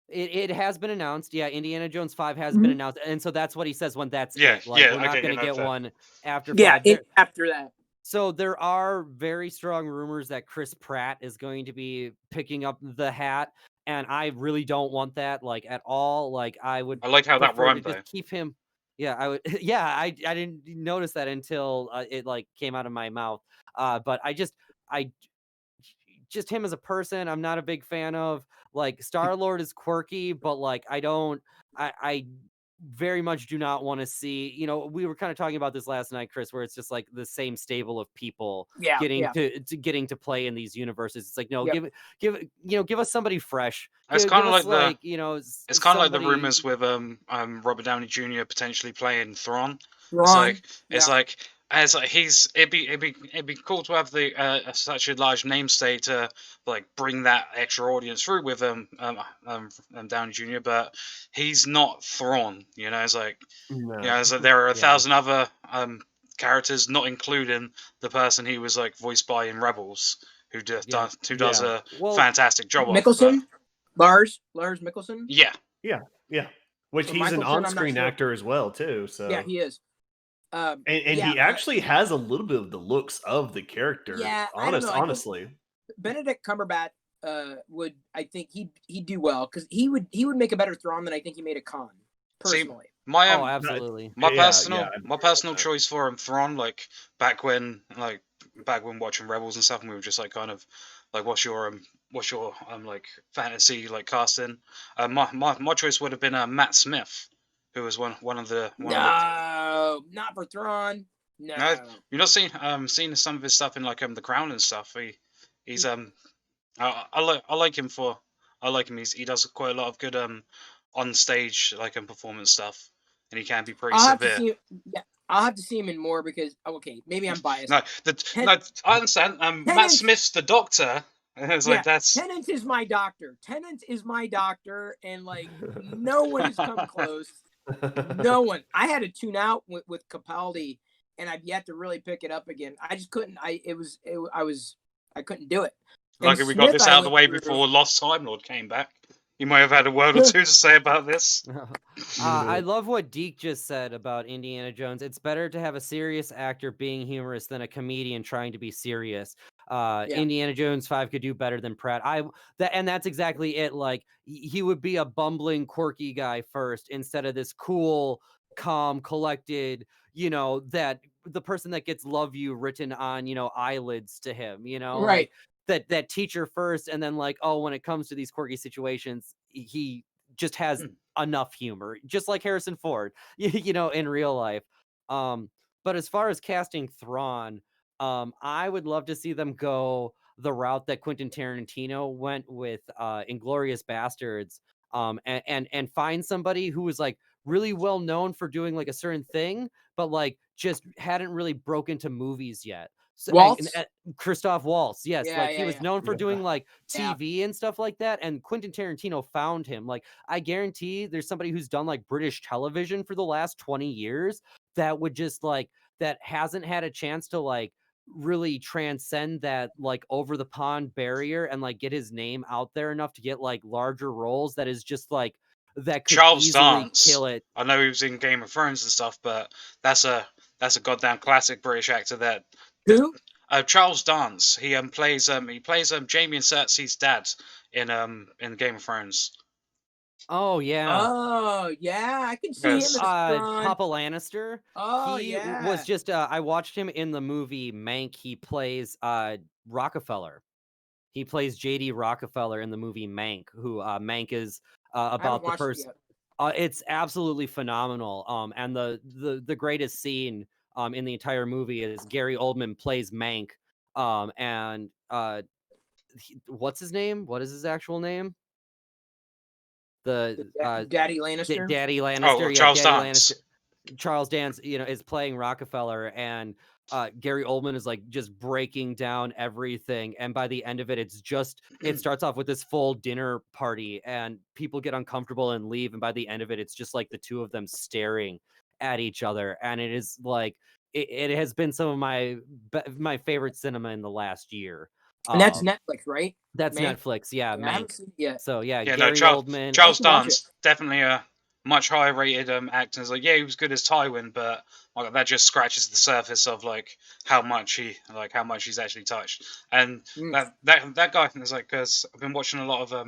It has been announced. Yeah, Indiana Jones 5 has been announced, and so that's what he says when that's it. Like, we're not going to get one after 5. After that. So there are very strong rumors that Chris Pratt is going to be picking up the hat, and I really don't want that, like, at all. Like, I like how that rhymed, though. Keep him. Yeah, I would. Yeah, I didn't notice that until it like came out of my mouth. But I just him as a person, I'm not a big fan of. Like Star-Lord is quirky, but like I very much do not want to see, we were kind of talking about this last night, Chris, where it's just like the same stable of people Yeah, getting yeah. getting to play in these universes. It's like, no, Yep. give us somebody fresh. It's Give kind of us like the it's kind of like the somebody. rumors with Robert Downey Jr. potentially playing Thrawn. Ron. It's Yeah. like it'd be cool to have the such a large namesake to like bring that extra audience through with Downey Jr. But he's not Thrawn, It's like No. it's like there are a Yeah. thousand other characters, not including the person he was like voiced by in Rebels, who does Yeah. a Well, fantastic job of. Mickelson. Lars Mickelson. Yeah. Yeah. Which So he's an Michael Chin, I'm not on-screen sure. actor as well too. So Yeah, he is. and yeah, he actually has a little bit of the looks of the character. Yeah, I don't know. I think Honestly, Benedict Cumberbatch I think he'd do well because he would make a better Thrawn than I think he made a Khan personally. My oh, absolutely. my Yeah, personal yeah. choice for Thrawn, like back when watching Rebels and stuff, and we were just like kind of like what's your like fantasy like casting? My choice would have been Matt Smith, who was one of the No, not for Thrawn. No. you're not seen some of his stuff in like The Crown and stuff. He's I like him he does quite a lot of good on stage like performance stuff, and he can be pretty I'll have to severe. see. Yeah, I'll have to see him in more because okay, maybe I'm biased. No, I understand. Matt Smith's the Doctor. It's like that's Tennant is my doctor. Tennant is my doctor, and like no one has come close. No one. I had to tune out with Capaldi, and I've yet to really pick it up again. I just couldn't. I couldn't do it. Like if we got this out of the way before Lost Time Lord came back, you might have had a word or two to say about this. I love what Deke just said about Indiana Jones. It's better to have a serious actor being humorous than a comedian trying to be serious. Indiana Jones 5 could do better than Pratt. And that's exactly it. Like he would be a bumbling, quirky guy first instead of this cool, calm, collected, that the person that gets love you written on, eyelids to him, right. Like, that teacher first, and then like, oh, when it comes to these quirky situations, he just has enough humor, just like Harrison Ford, in real life. But as far as casting Thrawn, I would love to see them go the route that Quentin Tarantino went with Inglourious Bastards, and find somebody who was like really well known for doing like a certain thing, but like just hadn't really broken to movies yet. So, Waltz? Christoph Waltz, yes, Yeah, he was known for doing like TV and stuff like that, and Quentin Tarantino found him. Like, I guarantee there's somebody who's done like British television for the last 20 years that would just like that hasn't had a chance to like really transcend that like over the pond barrier and like get his name out there enough to get like larger roles. That is just like that could Charles easily Dance. kill it. I know he was in Game of Thrones and stuff, but that's a goddamn classic British actor. That Who? Charles Dance. He plays Jamie and Cersei's dad in Game of Thrones. Oh yeah. Oh yeah, I can see him as Papa Lannister. Oh he yeah. was just I watched him in the movie Mank. He plays Rockefeller. He plays JD Rockefeller in the movie Mank, who Mank is about the person. It's absolutely phenomenal. And the greatest scene in the entire movie is Gary Oldman plays Mank. And what's his name? What is his actual name? Daddy Lannister. Daddy Lannister. Oh, Charles Dance. Charles Dance, is playing Rockefeller, and Gary Oldman is like just breaking down everything. And by the end of it, it starts off with this full dinner party, and people get uncomfortable and leave. And by the end of it, it's just like the two of them staring at each other. And it is like it has been some of my favorite cinema in the last year. And that's Netflix, right? That's Mank? Netflix, yeah. I haven't seen it yet. So yeah, Gary Oldman. Charles Dance, definitely a much higher rated actor. It's like, yeah, he was good as Tywin, but like that just scratches the surface of like how much he's actually touched. And that guy is like, because I've been watching a lot of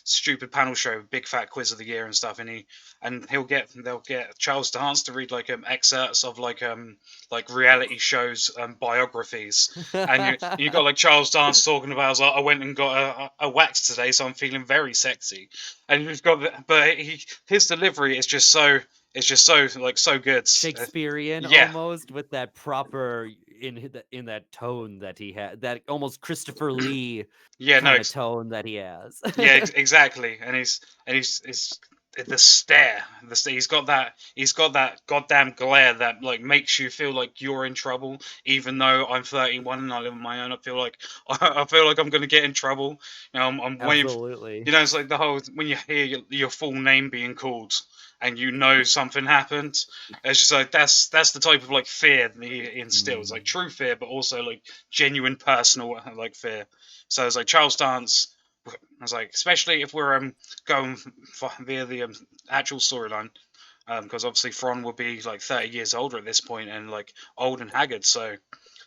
stupid panel show, Big Fat Quiz of the Year and stuff, and they'll get Charles Dance to read like excerpts of like reality shows biographies, and you got like Charles Dance talking about, I went and got a wax today, so I'm feeling very sexy, and you've got but his delivery is just so. It's just so like so good. Shakespearean Yeah. almost, with that proper in that tone that he had, that almost Christopher Lee kind of tone that he has. Yeah, exactly. And he's the stare. He's got that goddamn glare that like makes you feel like you're in trouble, even though I'm 31 and I live on my own. I feel like I'm gonna get in trouble. You know, I'm waiting. Absolutely. You know, it's like the whole when you hear your full name being called and you know something happened. It's just like that's the type of like fear that he instills, like true fear, but also like genuine personal like fear. So it's like Charles Dance. I was like, especially if we're going via the actual storyline, because obviously Fron will be like 30 years older at this point and like old and haggard. So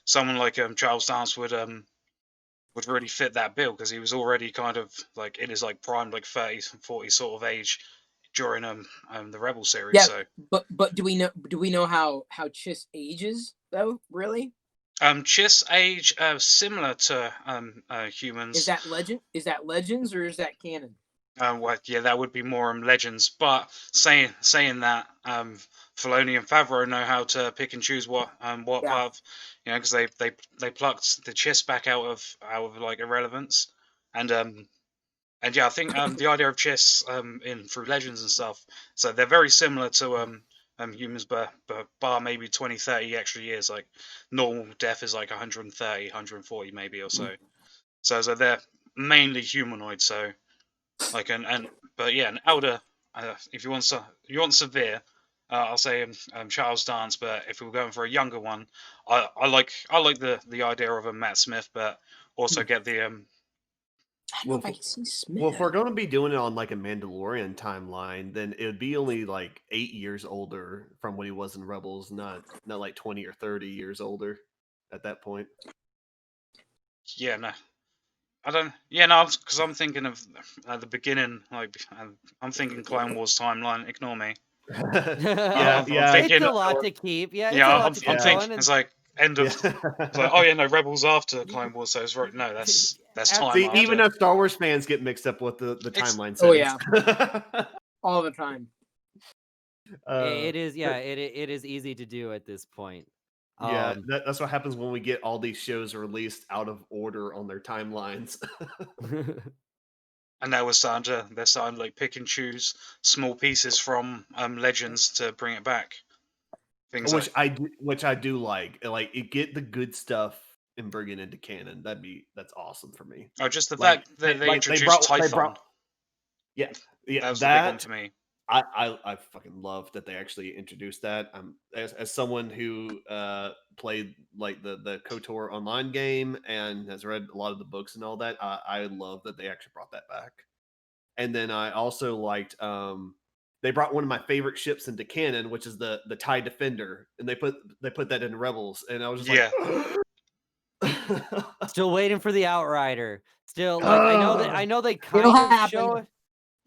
someone like Charles Dance would really fit that bill, because he was already kind of like in his like prime, like 30, 40 sort of age during the Rebel series. Yeah, so but do we know how Chiss ages though? Really? Chiss age similar to humans. Is that legend? Is that Legends or is that canon? Well, yeah, that would be more Legends. But saying that, Filoni and Favreau know how to pick and choose what part, because they plucked the Chiss back out of like irrelevance, and yeah, I think the idea of Chiss in through Legends and stuff, so they're very similar to humans, but bar maybe 20, 30 extra years. Like normal death is like 130, 140 maybe or so. So they're mainly humanoid. So like but yeah, an elder. If you want severe, I'll say Charles Dance. But if we were going for a younger one, I like the idea of a Matt Smith, but also get the Well, if I can see Smith. Well, if we're going to be doing it on like a Mandalorian timeline, then it would be only like 8 years older from when he was in Rebels, not like 20 or 30 years older at that point. Yeah, no. I don't. Yeah, no, because I'm thinking of at the beginning. Like, I'm thinking Clone Wars timeline. Ignore me. yeah. It's a lot to keep. Yeah, it's a lot to keep going. It's like end of. It's like, oh yeah, no, Rebels after Clone Wars. So it's right. No, that's time. See, even as Star Wars fans get mixed up with the timeline. Oh yeah, all the time. It is. Yeah, it is easy to do at this point. Yeah, that's what happens when we get all these shows released out of order on their timelines. And now they're starting to like pick and choose small pieces from Legends to bring it back. Which I do like. Like, it get the good stuff and bring it into canon. That's awesome for me. Oh, just the fact that they introduced Typhon. Yeah, that was the big one to me. I fucking love that they actually introduced that. As someone who played like the KOTOR online game and has read a lot of the books and all that, I love that they actually brought that back. And then I also liked they brought one of my favorite ships into canon, which is the TIE Defender, and they put that in Rebels, and I was just like, still waiting for the Outrider. Still, like, I know they kind of show it.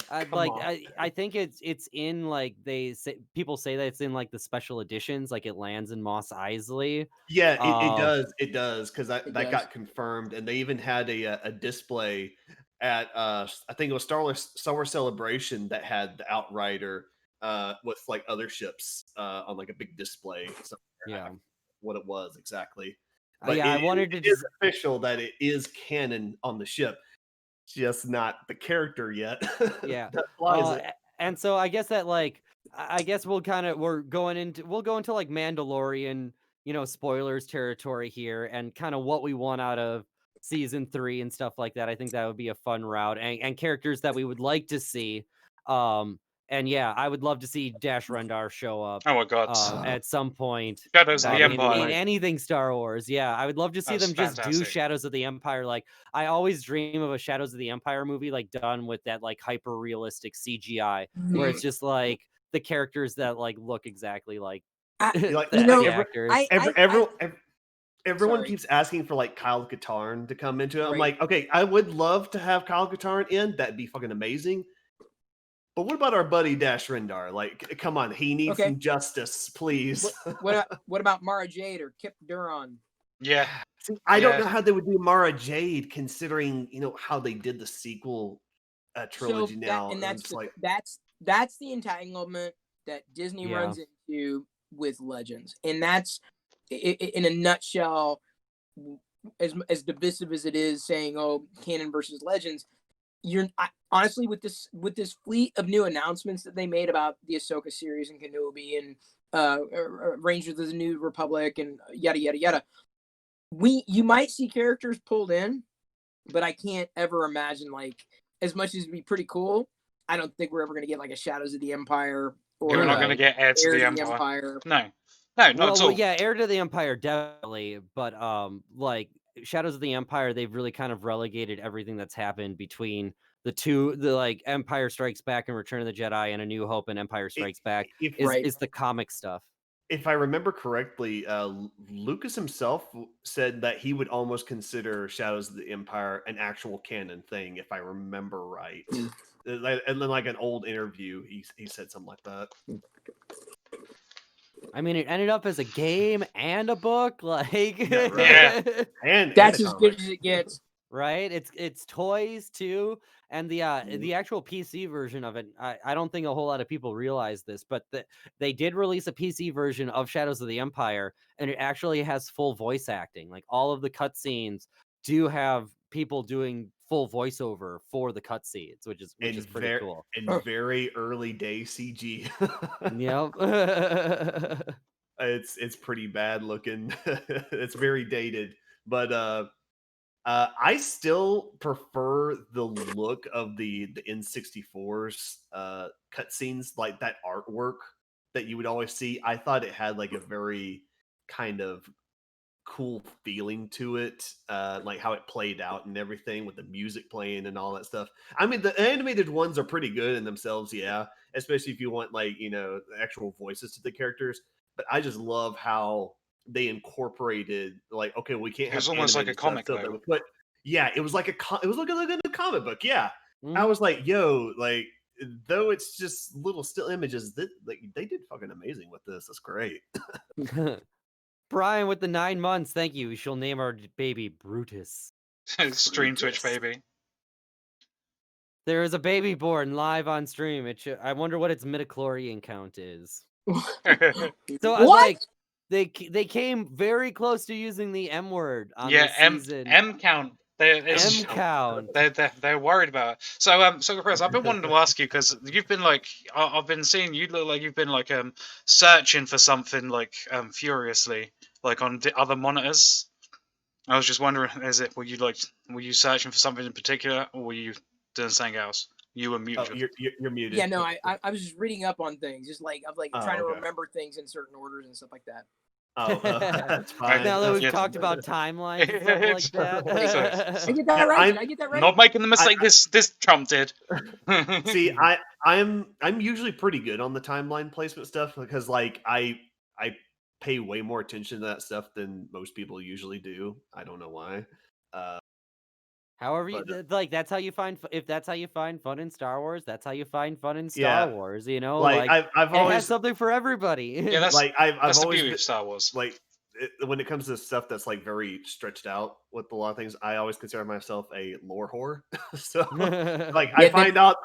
I think it's in like people say that it's in like the special editions, like it lands in Mos Eisley. Yeah, it does because that got confirmed, and they even had a display at I think it was Star Wars Celebration that had the Outrider with like other ships on like a big display. Yeah, what it was exactly. But I wanted to. It is official that it is canon on the ship. Just not the character yet. Yeah. That flies it. And so I guess that we'll go into like Mandalorian, spoilers territory here, and kind of what we want out of season 3 and stuff like that. I think that would be a fun route, and characters that we would like to see. And yeah, I would love to see Dash Rendar show up. Oh my god! At some point, Shadows of the Empire in anything Star Wars. Yeah, I would love to see them just do Shadows of the Empire. Like, I always dream of a Shadows of the Empire movie, like done with that like hyper realistic CGI, where it's just like the characters that like look exactly like Like the know, actors. everyone Sorry. keeps asking for like Kyle Katarn to come into it. I'm Right. like, okay, I would love to have Kyle Katarn in. That'd be fucking amazing. But what about our buddy Dash Rendar? Like, come on, he needs Okay. some justice, please. What about Mara Jade or Kip Duron? Yeah. See, I don't Yeah. know how they would do Mara Jade, considering how they did the sequel trilogy So now. and I'm that's just like, that's the entanglement that Disney Yeah. runs into with Legends, and that's in a nutshell. As divisive as it is, saying canon versus Legends, honestly with this fleet of new announcements that they made about the Ahsoka series and Kenobi and Rangers of the New Republic and yada yada yada. You might see characters pulled in, but I can't ever imagine, like, as much as it'd be pretty cool, I don't think we're ever gonna get like a Shadows of the Empire or We're not right. going to get Heir to Heir the to the Empire. Empire. No, not Well, at all. yeah, Heir to the Empire definitely, but like Shadows of the Empire, they've really kind of relegated everything that's happened between the like Empire Strikes Back and Return of the Jedi and A New Hope and Empire Strikes Back is the comic stuff. If I remember correctly, Lucas himself said that he would almost consider Shadows of the Empire an actual canon thing, if I remember right. And then, like an old interview, he said something like that. I mean, it ended up as a game and a book, like Yeah, right. Yeah. And That's and as comic. good as it gets. right? It's toys too, and the actual PC version of it. I don't think a whole lot of people realize this, but they did release a PC version of Shadows of the Empire, and it actually has full voice acting. Like all of the cutscenes do have people doing full voiceover for the cutscenes, which is pretty cool. And very early day CG. Yep. It's pretty bad looking. It's very dated, but I still prefer the look of the N64's cutscenes, like that artwork that you would always see. I thought it had like a very kind of cool feeling to it, like how it played out and everything with the music playing and all that stuff. I mean, the animated ones are pretty good in themselves, yeah, especially if you want like actual voices to the characters. But I just love how they incorporated, like, okay, we can't It have was almost like a animated stuff, comic, so though. they would put, yeah, it was like it was looking like a comic book, yeah. Mhm. I was like, yo, like, though it's just little still images, that like they did fucking amazing with this. That's great. Brian with the 9 months, thank you. We shall name our baby Brutus. Stream Twitch, Brutus. baby. There is a baby born live on stream. I wonder what its midichlorian count is. So I was What? like, they came very close to using the M word on Yeah, this season. M count. M count. They're worried about it. So Chris, I've been wanting to ask you, because you've been like, I've been seeing you look like you've been like searching for something like furiously, like on other monitors. I was just wondering, were you searching for something in particular, or were you doing something else? You were muted. Oh, you're muted. Yeah, no, I was just reading up on things, just like trying to okay. remember things in certain orders and stuff like that. Oh, that's fine. Now that we've Yeah. talked about timelines and stuff like that. I get that right. I get that right. Not making the mistake this Trump did. See, I'm usually pretty good on the timeline placement stuff, because like I pay way more attention to that stuff than most people usually do. I don't know why. However, like that's how you find if that's how you find fun in Star Wars, that's how you find fun in Star Yeah. Wars. You know, Like I've it always has something for everybody. Yeah, that's like I've the always beauty been, of Star Wars. like when it comes to stuff that's like very stretched out with a lot of things, I always consider myself a lore whore. So like Yeah,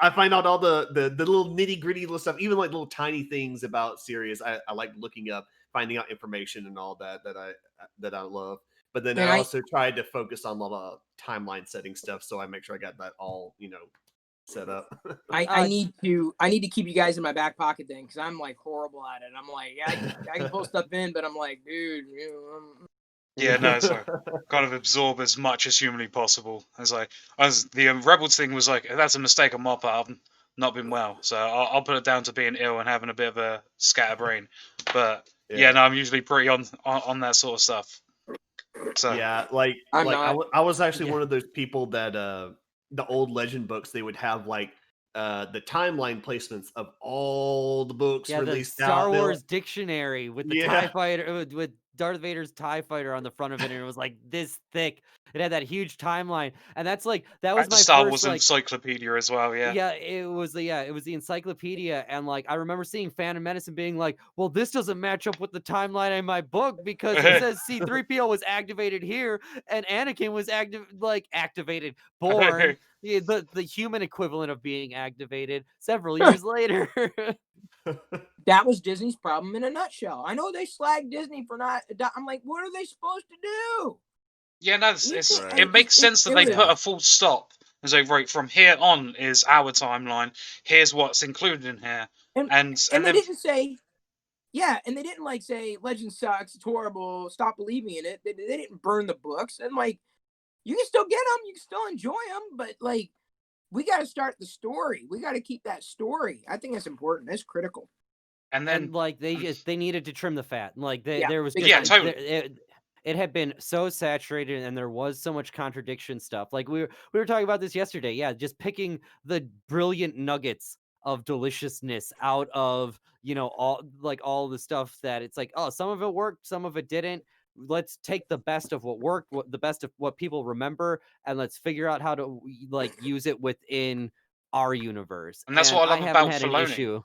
I find out all the little nitty gritty little stuff, even like little tiny things about series. I like looking up, finding out information and all that I love. But then And I I- also tried to focus on a lot of timeline setting stuff, so I make sure I got that all set up. I need to keep you guys in my back pocket then, because I'm like horrible at it. I'm like, I can pull stuff in, but I'm like, dude, Yeah, no, it's like kind of absorb as much as humanly possible. It's like the Rebels thing was like, that's a mistake on my part. I've not been well, so I'll put it down to being ill and having a bit of a scatterbrain. But yeah, no, I'm usually pretty on that sort of stuff. So yeah, like I'm I not. was actually one of those people that the old legend books, they would have like the timeline placements of all the books Yeah, the released Star out. They're Wars like, dictionary with the Yeah. TIE fighter with Darth Vader's TIE fighter on the front of it, and it was like this thick. It had that huge timeline, and that was And the my Star first Wars encyclopedia as well. Yeah. it was the encyclopedia, and like I remember seeing Phantom Menace and being like, well, this doesn't match up with the timeline in my book because it says C-3PO was activated here and Anakin was born. Yeah, the human equivalent of being activated several years later. That was Disney's problem in a nutshell. I know they slag Disney for not. I'm like, what are they supposed to do? Yeah, no, Right. it makes sense that they put a full stop and say, right, from here on is our timeline. Here's what's included in here, and they then didn't say, yeah, and they didn't like say Legend sucks, it's horrible, stop believing in it. They didn't burn the books, and like you can still get them, you can still enjoy them, but like we got to start the story. We got to keep that story. I think that's important. That's critical. and then And like they needed to trim the fat. Like Yeah. there was Yeah, totally. it had been so saturated and there was so much contradiction stuff. Like we were talking about this yesterday. Yeah, just picking the brilliant nuggets of deliciousness out of, all the stuff that it's like, oh, some of it worked, some of it didn't. Let's take the best of what worked, the best of what people remember, and let's figure out how to use it within our universe. And that's what I love haven't about had an Filoni. issue.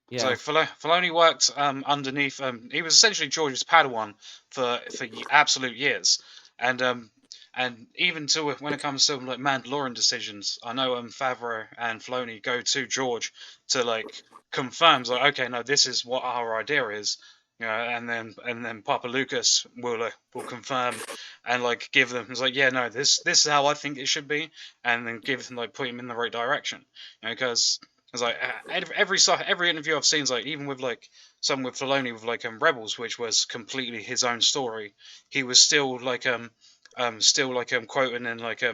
Yeah. So Filoni worked underneath. He was essentially George's Padawan for absolute years, and even to when it comes to like Mandalorian decisions, I know Favreau and Filoni go to George to like confirm, like, okay, no, this is what our idea is, and then Papa Lucas will confirm and like give them. It's like, yeah, no, this is how I think it should be, and then give them, like, put him in the right direction, because. It's like every interview I've seen is like, even with like some with Filoni with like Rebels, which was completely his own story, he was still like quoting and like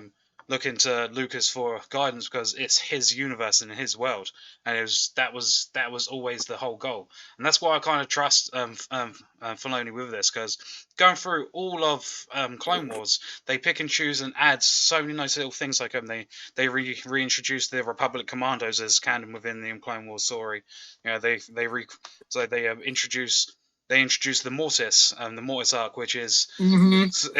looking to Lucas for guidance because it's his universe and his world, and that was always the whole goal, and that's why I kind of trust Filoni with this, because going through all of Clone Wars, they pick and choose and add so many nice little things, like they reintroduced the Republic Commandos as canon within the Clone Wars story. They introduce the Mortis, the Mortis arc, which is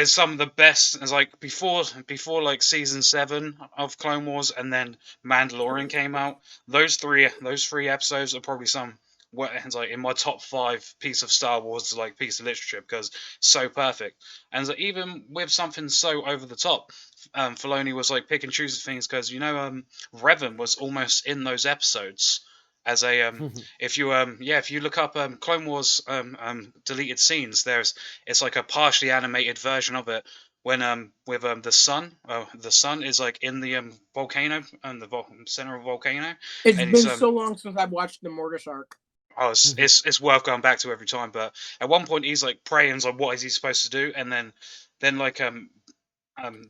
some of the best. It's like before like season 7 of Clone Wars, and then Mandalorian came out. Those three episodes are probably it's like in my top 5 piece of Star Wars, like piece of literature, because so perfect. And so even with something so over the top, Filoni was like pick and choosing things, because Revan was almost in those episodes as a if you look up Clone Wars deleted scenes, it's like a partially animated version of it when with the sun is like in the volcano and the center of a volcano. It's and been so long since I've watched the Mortis arc. Oh, it's worth going back to every time. But at one point he's like praying, like, what is he supposed to do? And then like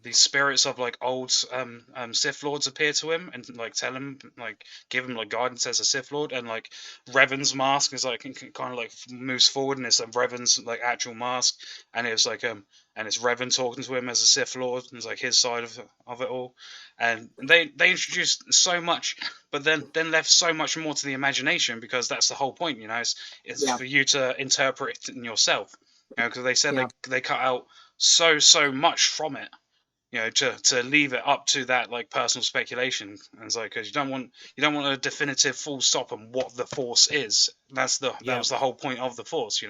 the spirits of like old Sith Lords appear to him and like tell him, like give him like guidance as a Sith Lord, and like Revan's mask is like kind of like moves forward, and it's Revan's like actual mask, and it's like and it's Revan talking to him as a Sith Lord, and it's like his side of it all, and they introduced so much, but then left so much more to the imagination, because that's the whole point, it's for you to interpret it in yourself, because they said they cut out so much from it, to leave it up to that like personal speculation. And it's like, because you don't want a definitive full stop on what the Force is. That was the whole point of the Force.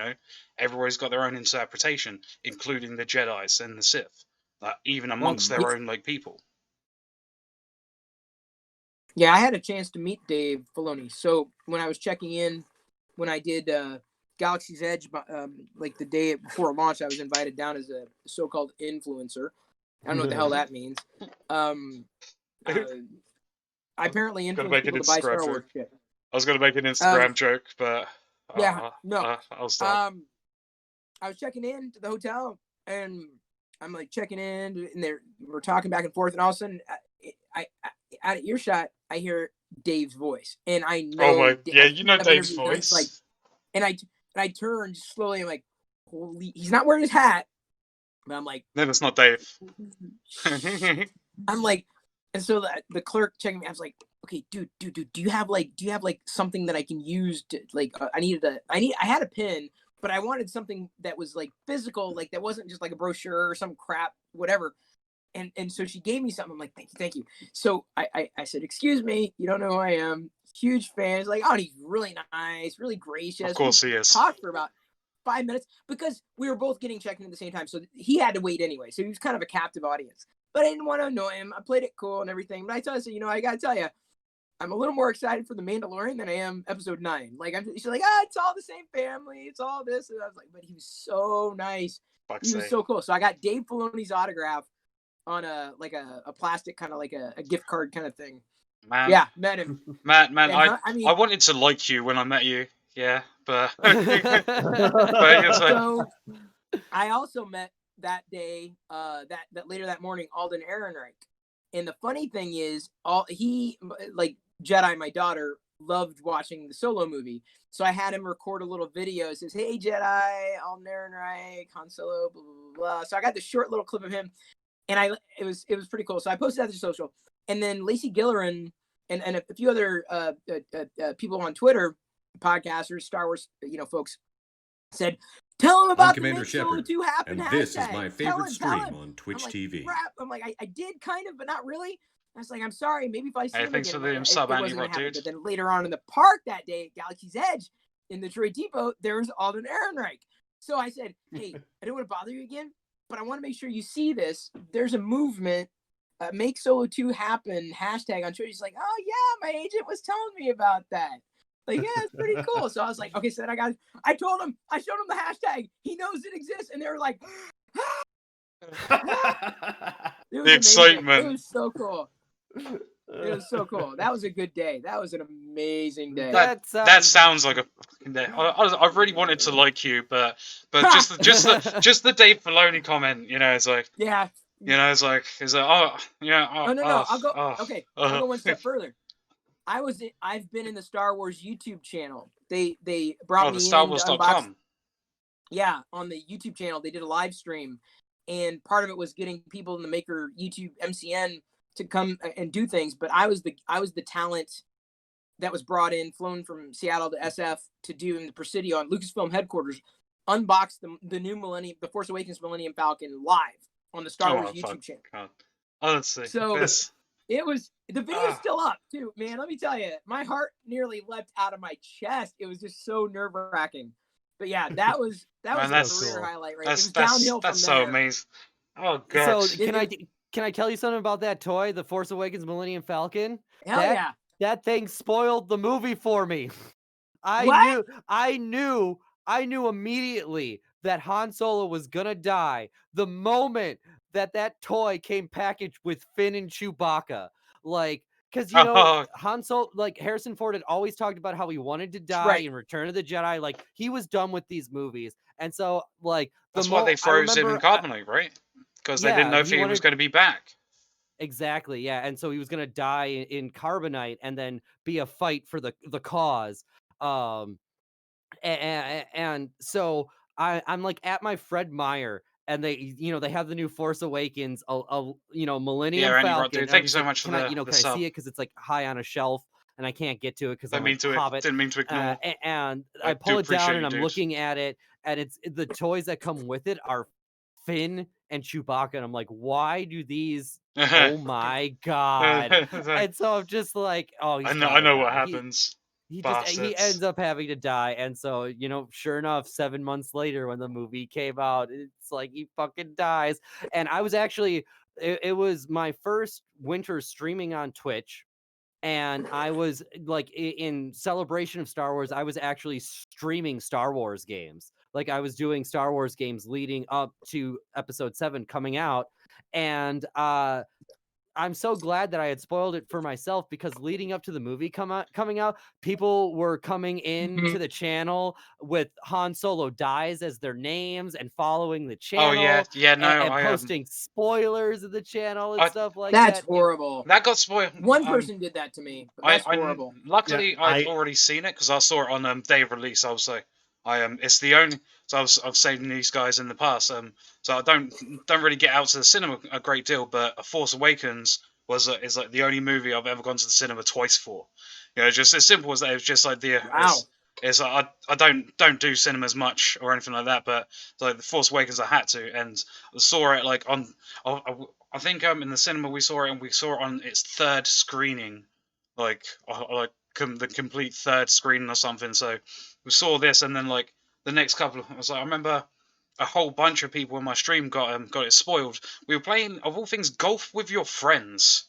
Everybody's got their own interpretation, including the Jedi's and the Sith, like even amongst their own like people. Yeah, I had a chance to meet Dave Filoni. So when I was checking in, when I did Galaxy's Edge, like the day before launch, I was invited down as a so-called influencer. I don't know what the hell that means. I apparently influence people to buy Star Wars shit. I was going to make an Instagram joke, but I'll stop. I was checking in to the hotel, and I'm like checking in, and we're talking back and forth, and all of a sudden, I out of earshot, I hear Dave's voice, and I know. Oh my, yeah, you know Dave's voice. Like, and I turn slowly. I'm like, holy! He's not wearing his hat, but I'm like, no, that's not Dave. I'm like, And so the clerk checking me, I was like, okay, dude, do you have like something that I can use to like? I had a pen, but I wanted something that was like physical, like that wasn't just like a brochure or some crap, whatever. And so she gave me something. I'm like, thank you. So I said, excuse me, you don't know who I am. Huge fan. He's like, oh, he's really nice, really gracious. Of course he is. Talked for about 5 minutes because we were both getting checked in at the same time. So he had to wait anyway. So he was kind of a captive audience. But I didn't want to annoy him. I played it cool and everything. But I told her, I got to tell you, I'm a little more excited for The Mandalorian than I am episode 9. Like, she's like, it's all the same family. It's all this. And I was like, but he was so nice. He was so cool. So I got Dave Filoni's autograph on a plastic kind of like a gift card kind of thing. Man. Yeah, met him. Man, I wanted to like you when I met you. Yeah, but so I also met that day, that later that morning, Alden Ehrenreich. And the funny thing is, Jedi, my daughter, loved watching the Solo movie. So I had him record a little video. It says, "Hey Jedi, Alden Ehrenreich, Han Solo, blah, blah, blah." So I got this short little clip of him. And it was pretty cool. So I posted that to social. And then Lacey Gillerin and a few other people on Twitter, podcasters, Star Wars, folks, said, tell them about Commander Shepard, and this is my favorite stream on Twitch TV. I'm like, I did kind of, but not really. I was like, I'm sorry. Maybe if I see him thanks again, for the sub, Andy Rod, dude. But then later on in the park that day at Galaxy's Edge, in the Droid Depot, there was Alden Ehrenreich. So I said, hey, I don't want to bother you again, but I want to make sure you see this. There's a movement, make Solo 2 happen, hashtag on Twitter. He's like, oh yeah, my agent was telling me about that. Like, yeah, it's pretty cool. So I was like, okay, so then I showed him the hashtag. He knows it exists. And they were like, the excitement. It was so cool. It was so cool. That was a good day. That was an amazing day. That sounds like a fucking day. I really wanted to like you, but just the Dave Filoni comment, it's like, yeah, it's like oh yeah. Oh, no. I'll go. Okay, I'll go one step further. I've been in the Star Wars YouTube channel. They brought me the StarWars.com. Yeah, on the YouTube channel, they did a live stream, and part of it was getting people in the Maker YouTube MCN to come and do things. But I was the talent that was brought in, flown from Seattle to SF to do in the Presidio on Lucasfilm headquarters, unbox the new The Force Awakens Millennium Falcon live on the Star Wars YouTube channel. God. Oh, let's see. So it was, the video's still up too, man. Let me tell you, my heart nearly leapt out of my chest. It was just so nerve-wracking. But yeah, that was a career highlight, right? It was downhill from there. That's so amazing. Oh god. So can I tell you something about that toy, the Force Awakens Millennium Falcon? Hell yeah. That thing spoiled the movie for me. I knew immediately that Han Solo was gonna die the moment that toy came packaged with Finn and Chewbacca. Like, because Han Solo, like Harrison Ford had always talked about how he wanted to die in Return of the Jedi. Like, he was done with these movies, and so like that's why they froze him in carbonite, right? Because they didn't know if he was going to be back. Exactly, yeah, and so he was going to die in carbonite, and then be a fight for the cause. And so I'm like at my Fred Meyer. And they have the new Force Awakens, Millennium Falcon. Dude, thank you so much for can I see it because it's like high on a shelf and I can't get to it because I'm like Hobbit. Didn't mean to ignore. And I pull it down and I'm looking at it, and it's the toys that come with it are Finn and Chewbacca, and I'm like, why do these? Oh my god! And so I'm just like, oh, I know what happens. He ends up having to die, and so sure enough, 7 months later when the movie came out, it's like he fucking dies. And I was actually it was my first winter streaming on Twitch, and I was like in celebration of Star Wars, I was actually streaming Star Wars games. Like, I was doing Star Wars games leading up to Episode 7 coming out, and I'm so glad that I had spoiled it for myself, because leading up to the movie coming out, people were coming into the channel with Han Solo dies as their names and following the channel. Oh yeah, no, and posting spoilers of the channel and stuff like that. That's horrible. That got spoiled. One person did that to me. But that's horrible. Luckily, I'd already seen it because I saw it on day of release. I was like, it's the only. So I've seen these guys in the past. So I don't really get out to the cinema a great deal. But A Force Awakens is like the only movie I've ever gone to the cinema twice for. You know, just as simple as that. It was just like Wow. It's like I don't do cinemas much or anything like that, but like the Force Awakens I had to, and I saw it like on I think in the cinema we saw it, and we saw it on its third screening, like the complete third screening or something. So we saw this, and then like the next couple, I remember a whole bunch of people in my stream got it spoiled. We were playing, of all things, golf with your friends.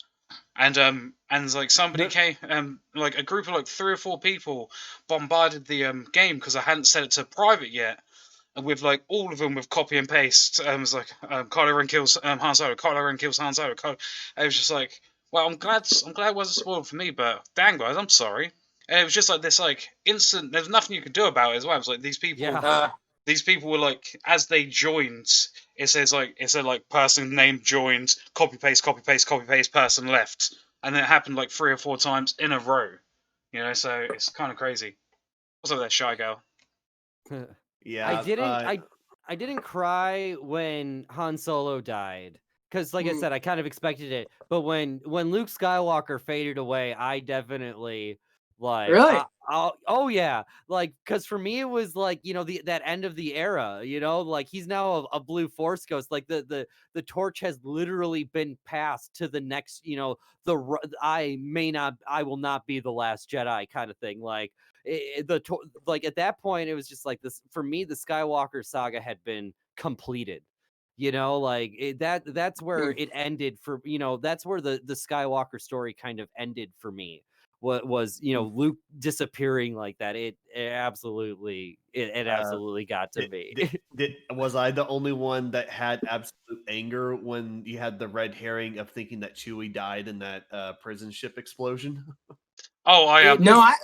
And like somebody came, like a group of like 3 or 4 people bombarded the game because I hadn't set it to private yet, and with like all of them with copy and paste. It was like Kylo Ren kills Han Solo, Kylo Ren kills Han Solo. It was just like, well, I'm glad it wasn't spoiled for me, but damn guys, I'm sorry. And it was just like this like instant. There's nothing you could do about it as well. It was like these people. Yeah. These people were like, as they joined, it said like person name joined, copy paste, person left, and it happened like 3 or 4 times in a row. You know, so it's kind of crazy. What's up there, Shy Girl? Yeah, I didn't cry when Han Solo died, because like I said, I kind of expected it. But when Luke Skywalker faded away, I definitely like Really? oh yeah, like because for me it was like, you know, that end of the era, you know, like he's now a blue Force ghost, like the torch has literally been passed to the next, you know, I will not be the last Jedi kind of thing, like. Like at that point it was just like this for me. The Skywalker saga had been completed, you know, like that's where it ended for, you know, that's where the Skywalker story kind of ended for me. What was, you know, Luke disappearing like that, it absolutely got to me. Was I the only one that had absolute anger when you had the red herring of thinking that Chewie died in that prison ship explosion? Oh, I am. No, I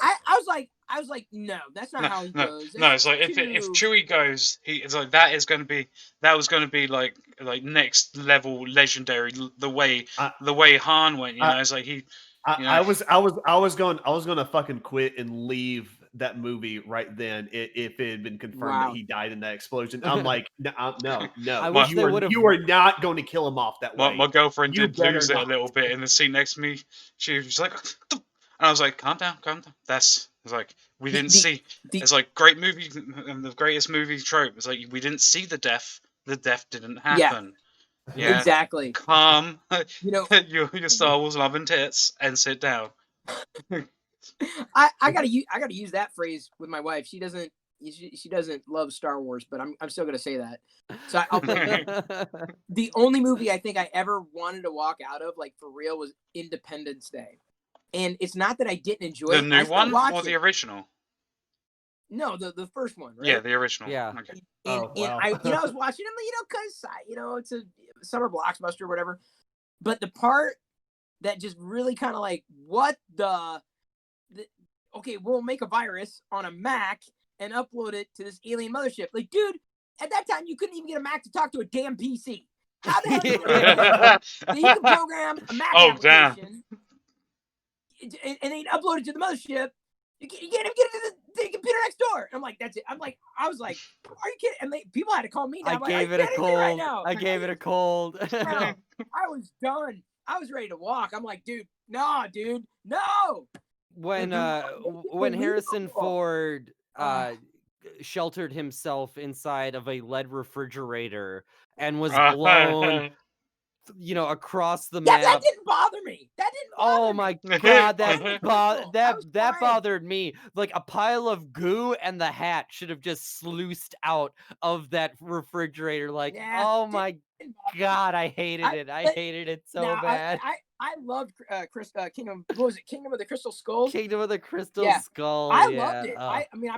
was like, no, that's not how he goes. No, it's like if Chewie goes, it's like that was going to be like next level legendary. The way Han went, you know, it's like he. You know, I was going to fucking quit and leave that movie right then if it had been confirmed that he died in that explosion. I'm like, no. I wish they would have. You are not going to kill him off that way. My girlfriend You did lose it better a little bit in the seat next to me. She was like, and I was like, calm down. It's like we didn't see. It's like great movie, the greatest movie trope. It's like we didn't see the death. The death didn't happen. Yeah, exactly. Calm, you know, your Star Wars loving tits, and sit down. I gotta use that phrase with my wife. She doesn't love Star Wars, but I'm still gonna say that. So I'll play the only movie I think I ever wanted to walk out of, like for real, was Independence Day. And it's not that I didn't enjoy the new one or the original. No, the first one, right? Yeah, the original. Yeah. Okay. And I was watching them, you know, because it's a summer blockbuster or whatever. But the part that just really kind of like, what the okay, we'll make a virus on a Mac and upload it to this alien mothership. Like, dude, at that time you couldn't even get a Mac to talk to a damn PC. How the hell did you can program a Mac application and then upload it to the mothership? You can't even get it to the computer next door. I'm like, that's it. I was like, are you kidding? And people had to call me. I gave it a cold. Right now? I gave it a cold. I was done. I was ready to walk. I'm like, dude, no. When Harrison Ford sheltered himself inside of a lead refrigerator and was blown, you know, across the map. That didn't bother me. Oh my god, that bothered me. Like a pile of goo and the hat should have just sluiced out of that refrigerator. Like, oh my god, I hated it. I hated it so bad. I loved Kingdom of the Crystal Skull. Kingdom of the Crystal Skull. I loved it. I mean,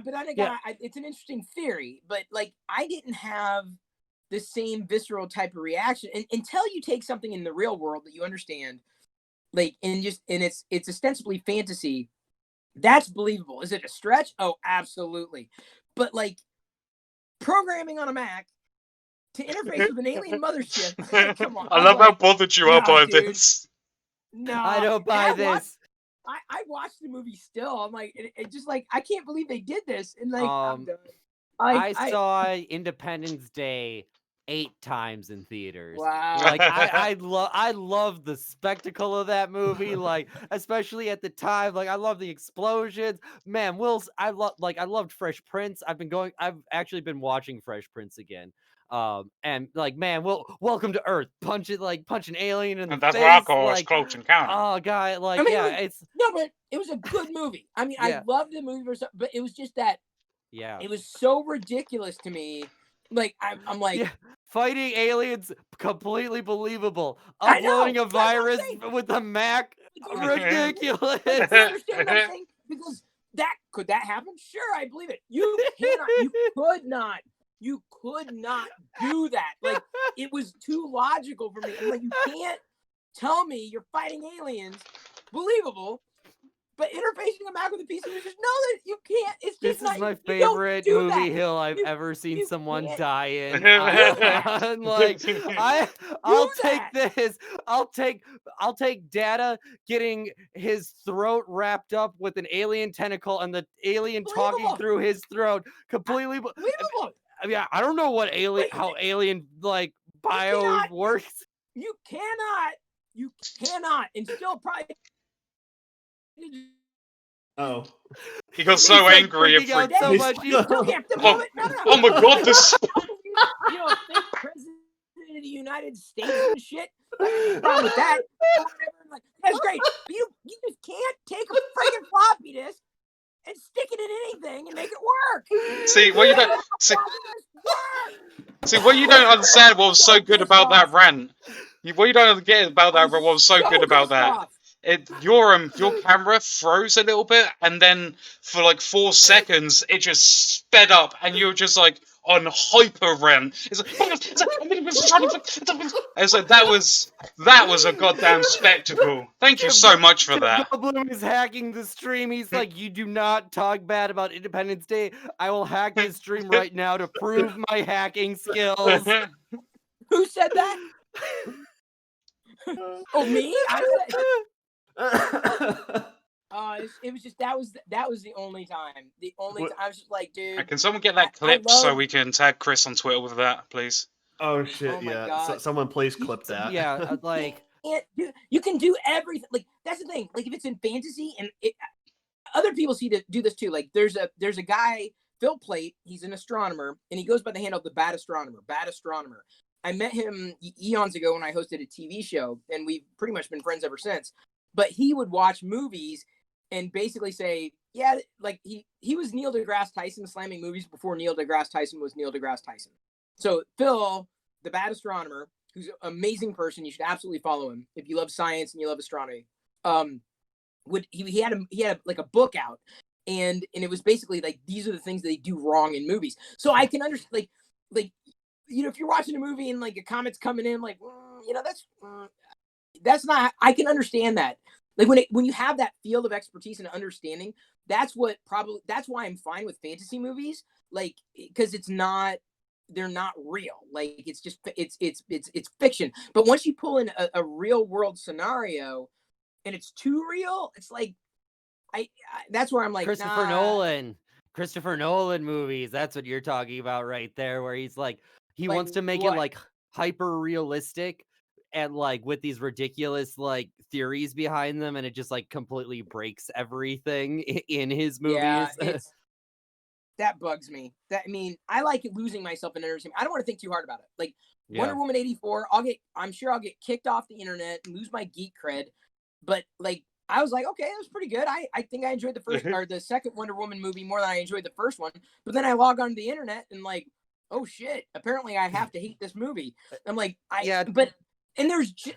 it's an interesting theory, but like I didn't have the same visceral type of reaction until you take something in the real world that you understand, like, and it's ostensibly fantasy. That's believable. Is it a stretch? Oh, absolutely. But like programming on a Mac to interface with an alien mothership. Come on. I love how bothered you are by this. No, I don't buy this. I watched the movie still. I'm like, it just like, I can't believe they did this. And like, I'm done. I saw Independence Day 8 times in theaters. Wow. Like I love the spectacle of that movie. Like especially at the time, like I love the explosions. Man, I loved Fresh Prince. I've actually been watching Fresh Prince again. And like, man, welcome to Earth. Punch an alien in the And that's face. what I call like, Close Encounter. oh, guy, like, I mean, yeah, it's no, but it was a good movie. I mean, Yeah. I loved the movie, but it was just that yeah, it was so ridiculous to me. Like I'm like, yeah. Fighting aliens, completely believable. I know, Uploading a that's what I'm virus saying. with a Mac, ridiculous. But you understand what I'm saying? Because could that happen? Sure, I believe it. You could not do that. Like, it was too logical for me. I'm like, you can't tell me you're fighting aliens, believable, but interfacing a Mac with a PC, you just know that you can't. It's just This not. is my You favorite don't do movie that. hill I've You- ever seen you someone can't die in. do that. Like I'll take that. this. I'll take Data getting his throat wrapped up with an alien tentacle and the alien talking Believable. through his throat. Completely. Believable. I mean, I don't know what how alien like bio cannot- works. You cannot, and still probably. Oh. He got He's, so like, angry and freaking out freaked so He's- much. You still have to Oh, move it. No. oh my God, this. You know, fake president of the United States and shit. Like, no problem with that. Like, that's great. But you just can't take a freaking floppy disk and stick it in anything and make it work. See, well, you don't see what you don't understand. What was so good about that rant? What you don't get about that rant? What was so good about that? Your camera froze a little bit, and then for like 4 seconds, it just sped up, and you were just like on hyper rant. It's like that was a goddamn spectacle. Thank you so much for that. Goldblum is hacking the stream. He's like, you do not talk bad about Independence Day. I will hack this stream right now to prove my hacking skills. Who said that? Oh, me? It was just that was the only time. The only time I was just like, dude. Can someone get that clip so we can tag Chris on Twitter with that, please? Oh shit! Oh my yeah, God. someone please clip that. Yeah, like you can do everything. Like, that's the thing. Like, if it's in fantasy, and other people do this too. Like, there's a guy, Phil Plate. He's an astronomer, and he goes by the handle of the Bad Astronomer. Bad Astronomer. I met him eons ago when I hosted a TV show, and we've pretty much been friends ever since. But he would watch movies and basically say, yeah, like he was Neil deGrasse Tyson slamming movies before Neil deGrasse Tyson was Neil deGrasse Tyson. So Phil, the Bad Astronomer, who's an amazing person, you should absolutely follow him if you love science and you love astronomy. He had like a book out, and it was basically like, these are the things that they do wrong in movies. So I can understand, like you know, if you're watching a movie and like a comet's coming in, like, you know, that's not. I can understand that. Like, when you have that field of expertise and understanding, that's why I'm fine with fantasy movies, like, because they're not real. Like, it's just it's fiction. But once you pull in a real world scenario and it's too real, it's like I that's where I'm like, Christopher Nolan movies. That's what you're talking about right there, where he's like, he wants to make it like hyper realistic and like with these ridiculous like theories behind them, and it just like completely breaks everything in his movies. Yeah, that bugs me. I mean, I like losing myself in entertainment. I don't want to think too hard about it. Like, Wonder Woman 84, I'm sure I'll get kicked off the internet and lose my geek cred. But like, I was like, okay, that was pretty good. I think I enjoyed the first or the second Wonder Woman movie more than I enjoyed the first one. But then I log onto the internet and like, oh shit, apparently I have to hate this movie. I'm like, and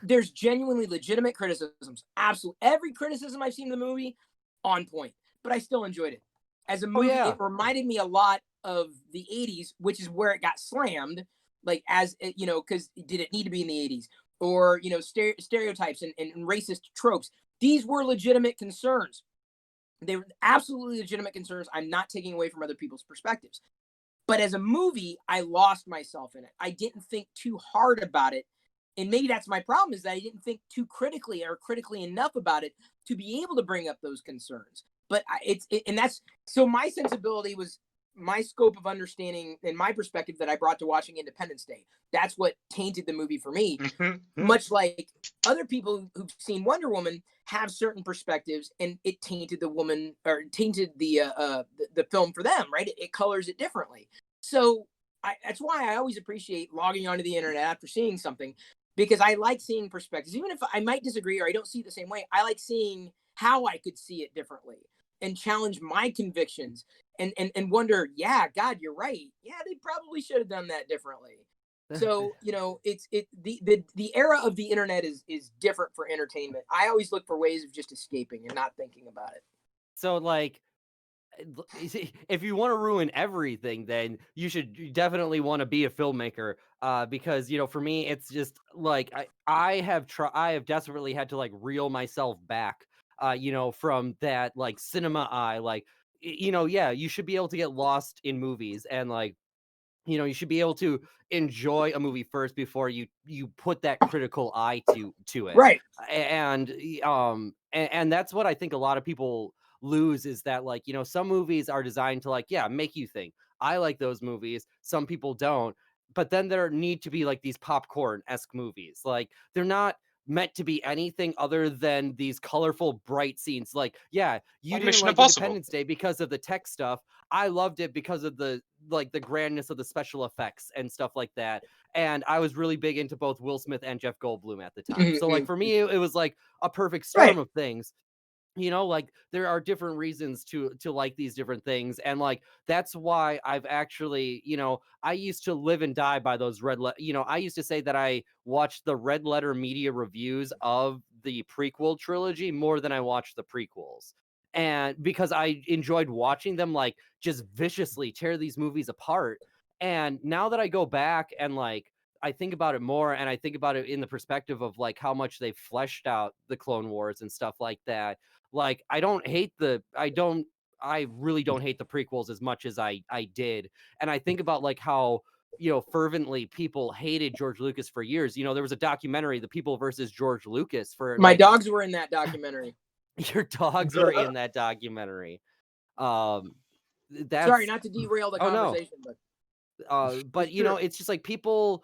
there's genuinely legitimate criticisms. Absolutely. Every criticism I've seen of the movie, on point. But I still enjoyed it. As a movie, it reminded me a lot of the 80s, which is where it got slammed. Like, as, you know, because did it need to be in the 80s? Or, you know, stereotypes and racist tropes. These were legitimate concerns. They were absolutely legitimate concerns. I'm not taking away from other people's perspectives. But as a movie, I lost myself in it. I didn't think too hard about it. And maybe that's my problem, is that I didn't think too critically enough about it to be able to bring up those concerns. But and that's, so my sensibility was my scope of understanding and my perspective that I brought to watching Independence Day. That's what tainted the movie for me. Much like other people who've seen Wonder Woman have certain perspectives, and it tainted the woman, or tainted the film for them, right? It colors it differently. So that's why I always appreciate logging onto the internet after seeing something, because I like seeing perspectives. Even if I might disagree or I don't see it the same way, I like seeing how I could see it differently and challenge my convictions and wonder, yeah, God, you're right. Yeah, they probably should have done that differently. So, you know, the era of the internet is different for entertainment. I always look for ways of just escaping and not thinking about it. So, like, if you want to ruin everything, then you definitely want to be a filmmaker. Because, you know, for me, it's just like I have desperately had to like reel myself back, you know, from that like cinema eye. Like, you know, yeah, you should be able to get lost in movies, and like, you know, you should be able to enjoy a movie first before you put that critical eye to it. Right. And that's what I think a lot of people lose, is that, like, you know, some movies are designed to, like, yeah, make you think. I like those movies. Some people don't. But then there need to be like these popcorn-esque movies. Like, they're not meant to be anything other than these colorful, bright scenes. Like, yeah, you Like didn't Mission like Impossible. Independence Day because of the tech stuff. I loved it because of the grandness of the special effects and stuff like that. And I was really big into both Will Smith and Jeff Goldblum at the time. So like for me, it was like a perfect storm of things. You know, like, there are different reasons to like these different things, and like that's why I've actually, you know, I used to live and die by those you know, I used to say that I watched the red letter media reviews of the prequel trilogy more than I watched the prequels. And because I enjoyed watching them like just viciously tear these movies apart. And now that I go back and like I think about it more, and I think about it in the perspective of like how much they fleshed out the Clone Wars and stuff like that. Like, I really don't hate the prequels as much as I did. And I think about like how, you know, fervently people hated George Lucas for years. You know, there was a documentary, The People versus George Lucas, for My like, dogs were in that documentary. your dogs were in that documentary. That's Sorry, not to derail the conversation, but you know, it's just like people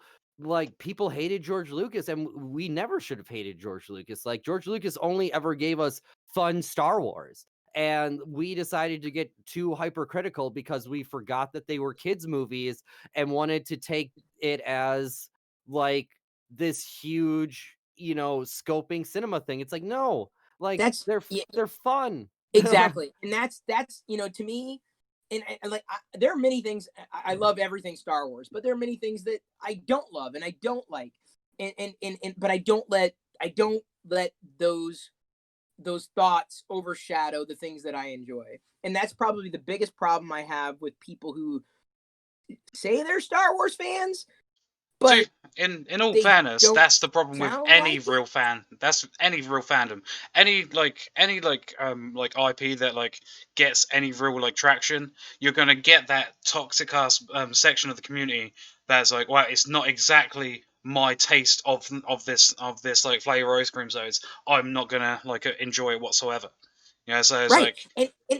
hated George Lucas, and we never should have hated George Lucas. Like, George Lucas only ever gave us fun Star Wars, and we decided to get too hypercritical because we forgot that they were kids movies and wanted to take it as like this huge, you know, scoping cinema thing. It's like, no, like, they're fun. Exactly. And that's, you know, to me, and like, there are many things. I love everything Star Wars, but there are many things that I don't love and I don't like. But I don't let those thoughts overshadow the things that I enjoy. And that's probably the biggest problem I have with people who say they're Star Wars fans. But in all fairness, that's the problem with any real fan. That's any real fandom. Any IP that like gets any real like traction, you're gonna get that toxic ass section of the community that's like, well, it's not exactly my taste of this like flavor ice cream zones. I'm not gonna like enjoy it whatsoever. You know, so it's like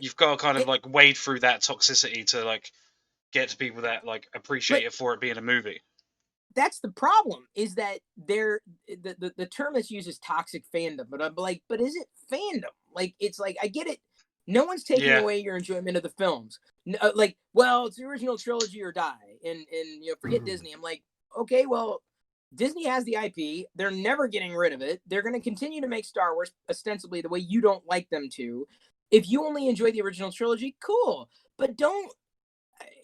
you've got to kind of like wade through that toxicity to like get to people that like appreciate it for it being a movie. That's the problem, is that the term that's used is toxic fandom, but I'm like, but is it fandom? Like, it's like, I get it. No one's taking away your enjoyment of the films. Like, well, it's the original trilogy or die, and you know, forget Disney. I'm like, okay, well, Disney has the IP. They're never getting rid of it. They're going to continue to make Star Wars ostensibly the way you don't like them to. If you only enjoy the original trilogy, cool, but don't.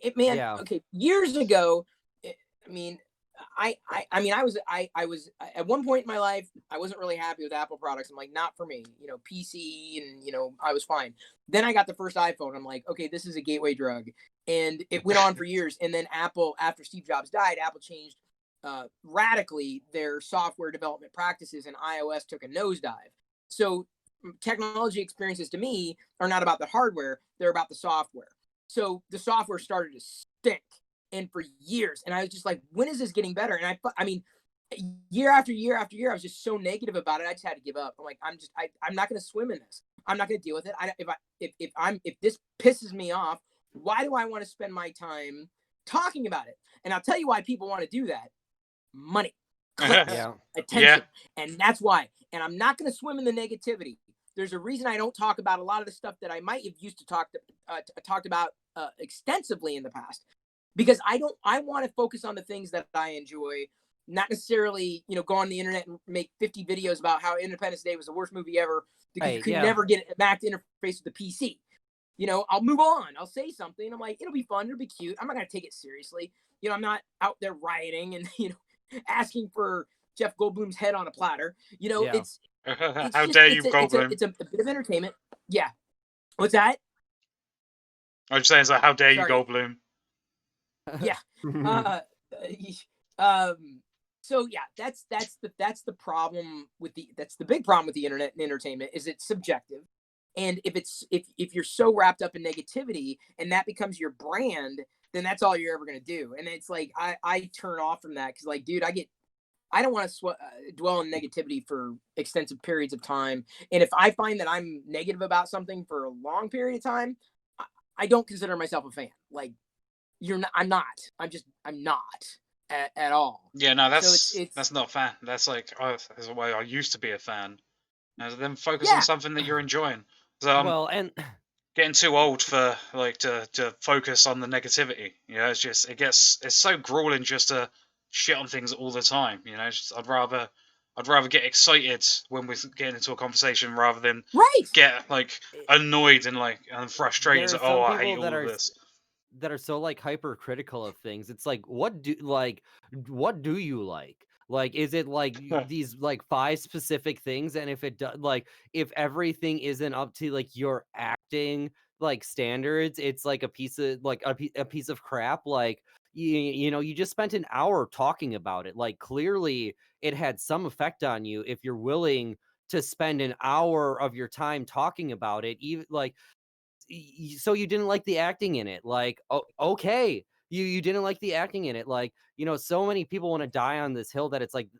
Okay, years ago, I mean, I was at one point in my life, I wasn't really happy with Apple products. I'm like, not for me, you know, PC, and, you know, I was fine. Then I got the first iPhone. I'm like, okay, this is a gateway drug. And it went on for years. And then Apple, after Steve Jobs died, Apple changed radically their software development practices, and iOS took a nosedive. So technology experiences to me are not about the hardware. They're about the software. So the software started to stink. And for years, and I was just like, when is this getting better? And I mean, year after year after year, I was just so negative about it. I just had to give up. I'm like, I'm not going to swim in this. I'm not going to deal with it. If this pisses me off, Why do I want to spend my time talking about it? And I'll tell you why people want to do that. Money, clicks, attention. And that's why. And I'm not going to swim in the negativity. There's a reason I don't talk about a lot of the stuff that I might have used to talked about extensively in the past, because I want to focus on the things that I enjoy, not necessarily, go on the internet and make 50 videos about how Independence Day was the worst movie ever because you could never get a Mac to interface with the PC. I'll move on. I'll say something. I'm like, it'll be fun. It'll be cute. I'm not going to take it seriously. I'm not out there rioting and, asking for Jeff Goldblum's head on a platter. It's how dare you, Goldblum? It's a bit of entertainment. Yeah. What's that? I'm just saying, it's like, how dare you, Goldblum? Yeah. So yeah, that's the problem with that's the big problem with the internet and entertainment, is it's subjective. And if you're so wrapped up in negativity and that becomes your brand, then that's all you're ever going to do. And it's like, I turn off from that. Cause like, dude, I don't want to dwell in negativity for extensive periods of time. And if I find that I'm negative about something for a long period of time, I don't consider myself a fan. Like, I'm not at all. Yeah, no, that's not fan. That's like, that's the way I used to be a fan. Now then focus on something that you're enjoying. So, and getting too old for to focus on the negativity. It's so grueling just to shit on things all the time. I'd rather get excited when we're getting into a conversation rather than get like annoyed and frustrated. Like, I hate all this. That are so like hypercritical of things. It's like, what do you like? Like, is it like these like 5 specific things? And if it does, if everything isn't up to like your acting like standards, it's like a piece of a piece of crap. Like, you just spent an hour talking about it. Like, clearly it had some effect on you if you're willing to spend an hour of your time talking about it. Even like, so you didn't like the acting in it. Like, okay. You didn't like the acting in it. Like, so many people want to die on this hill that it's like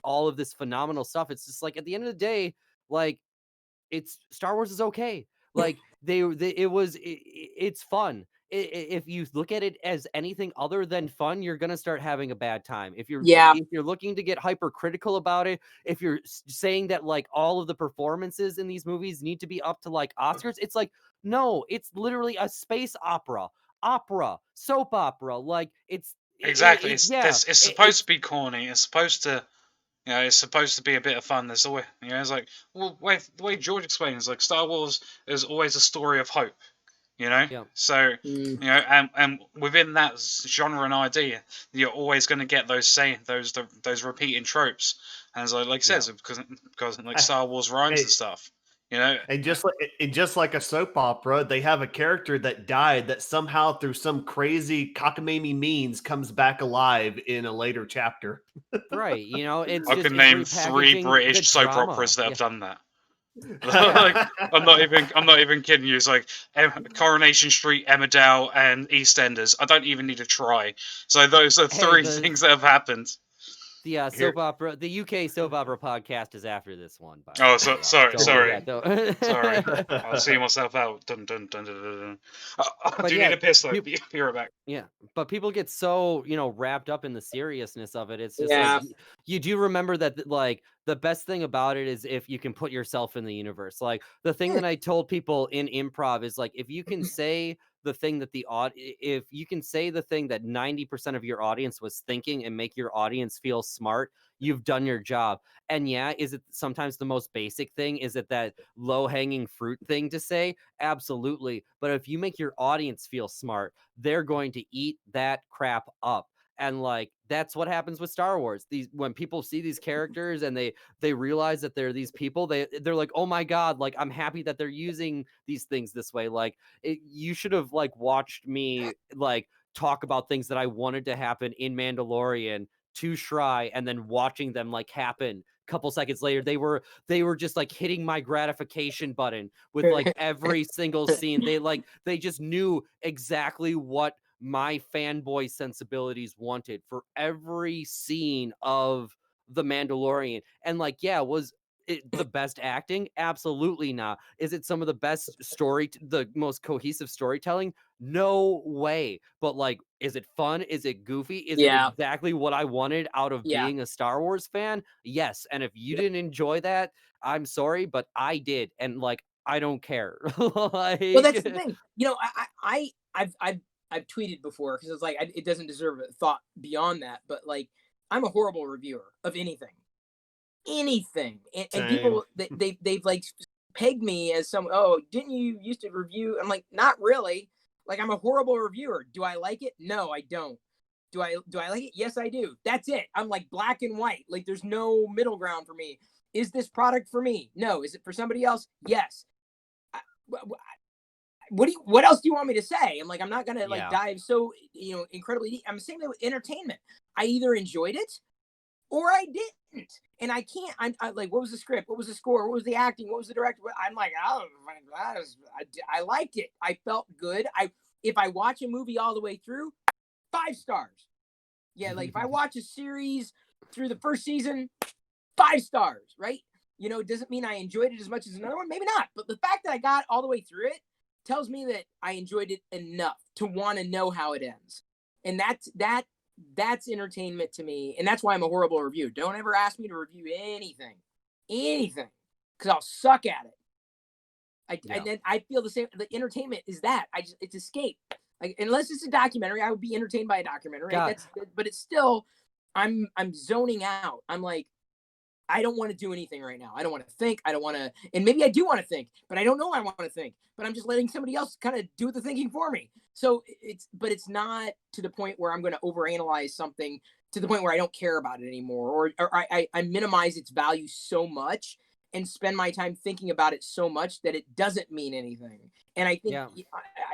all of this phenomenal stuff. It's just like, at the end of the day, like, it's Star Wars is okay. Like, it's fun. If you look at it as anything other than fun, you're gonna start having a bad time. If you're looking to get hypercritical about it, if you're saying that like all of the performances in these movies need to be up to like Oscars, it's like, no, it's literally a space opera, soap opera. Like, it's exactly. It's supposed to be corny. It's supposed to. It's supposed to be a bit of fun. There's always, it's like, well, the way George explains, like, Star Wars is always a story of hope, So, and within that genre and idea, you're always going to get those repeating tropes. And as like says, because like Star Wars rhymes and stuff. And just like a soap opera, they have a character that died that somehow through some crazy cockamamie means comes back alive in a later chapter. Right, it's I can name 3 British soap operas that have done that. Like, I'm not even kidding you. It's like Coronation Street, Emmerdale, and EastEnders. I don't even need to try. So those are 3 things that have happened. The soap opera, the UK soap opera podcast is after this one. Sorry. Sorry. I'll see myself out. Dun, dun, dun, dun, dun, dun. I do need a piss though. Be right back. Yeah, but people get so wrapped up in the seriousness of it. It's just like, you do remember that like the best thing about it is if you can put yourself in the universe. Like, the thing that I told people in improv is like, if you can say the thing that if you can say the thing that 90% of your audience was thinking and make your audience feel smart, you've done your job. And is it sometimes the most basic thing? Is it that low-hanging fruit thing to say? Absolutely. But if you make your audience feel smart, they're going to eat that crap up. And like, that's what happens with Star Wars. When people see these characters and they realize that they're these people, they're like, oh my God, like, I'm happy that they're using these things this way. Like, you should have like watched me like talk about things that I wanted to happen in Mandalorian to Shry, and then watching them like happen a couple seconds later. They were just like hitting my gratification button with like every single scene. They just knew exactly what my fanboy sensibilities wanted for every scene of The Mandalorian. And like, it the best acting? Absolutely not. Is it some of the best the most cohesive storytelling? No way. But like, is it fun? Is it goofy? Is it Yeah. exactly what I wanted out of Yeah. being a Star Wars fan? Yes. And if you Yep. didn't enjoy that, I'm sorry, but I did. And like, I don't care. Well, that's the thing. I've tweeted before because it's like it doesn't deserve a thought beyond that. But like, I'm a horrible reviewer of anything, and Same. people they've like pegged me as some. Oh, didn't you used to review? I'm like, not really. Like, I'm a horrible reviewer. Do I like it? No, I don't. Do I like it? Yes, I do. That's it. I'm like black and white. Like, there's no middle ground for me. Is this product for me? No. Is it for somebody else? Yes. What else do you want me to say? I'm like, I'm not gonna like dive so incredibly deep. I'm the same way with entertainment. I either enjoyed it or I didn't, and I can't. I like, what was the script? What was the score? What was the acting? What was the director? I'm like, oh, I liked it. I felt good. If I watch a movie all the way through, 5 stars. Yeah, like if I watch a series through the first season, 5 stars, right? It doesn't mean I enjoyed it as much as another one. Maybe not. But the fact that I got all the way through it tells me that I enjoyed it enough to want to know how it ends. And that's entertainment to me. And that's why I'm a horrible reviewer. Don't ever ask me to review anything, because I'll suck at it. I feel the same. The entertainment is that. It's escape. Like, unless it's a documentary, I would be entertained by a documentary. But it's still, I'm zoning out. I'm like, I don't want to do anything right now. I don't want to think. I don't want to, and maybe I do want to think, but I don't know I want to think. But I'm just letting somebody else kind of do the thinking for me. So it's not to the point where I'm going to overanalyze something to the point where I don't care about it anymore, or I minimize its value so much and spend my time thinking about it so much that it doesn't mean anything. And I think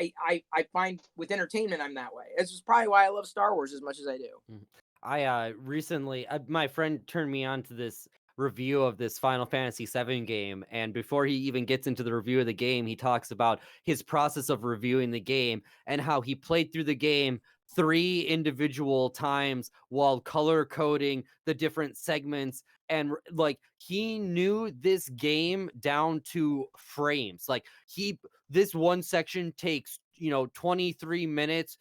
I find with entertainment, I'm that way. This is probably why I love Star Wars as much as I do. I recently, my friend turned me on to this review of this Final Fantasy VII game, and before he even gets into the review of the game, he talks about his process of reviewing the game and how he played through the game 3 individual times while color coding the different segments, and like, he knew this game down to frames. Like, this one section takes 23 minutes,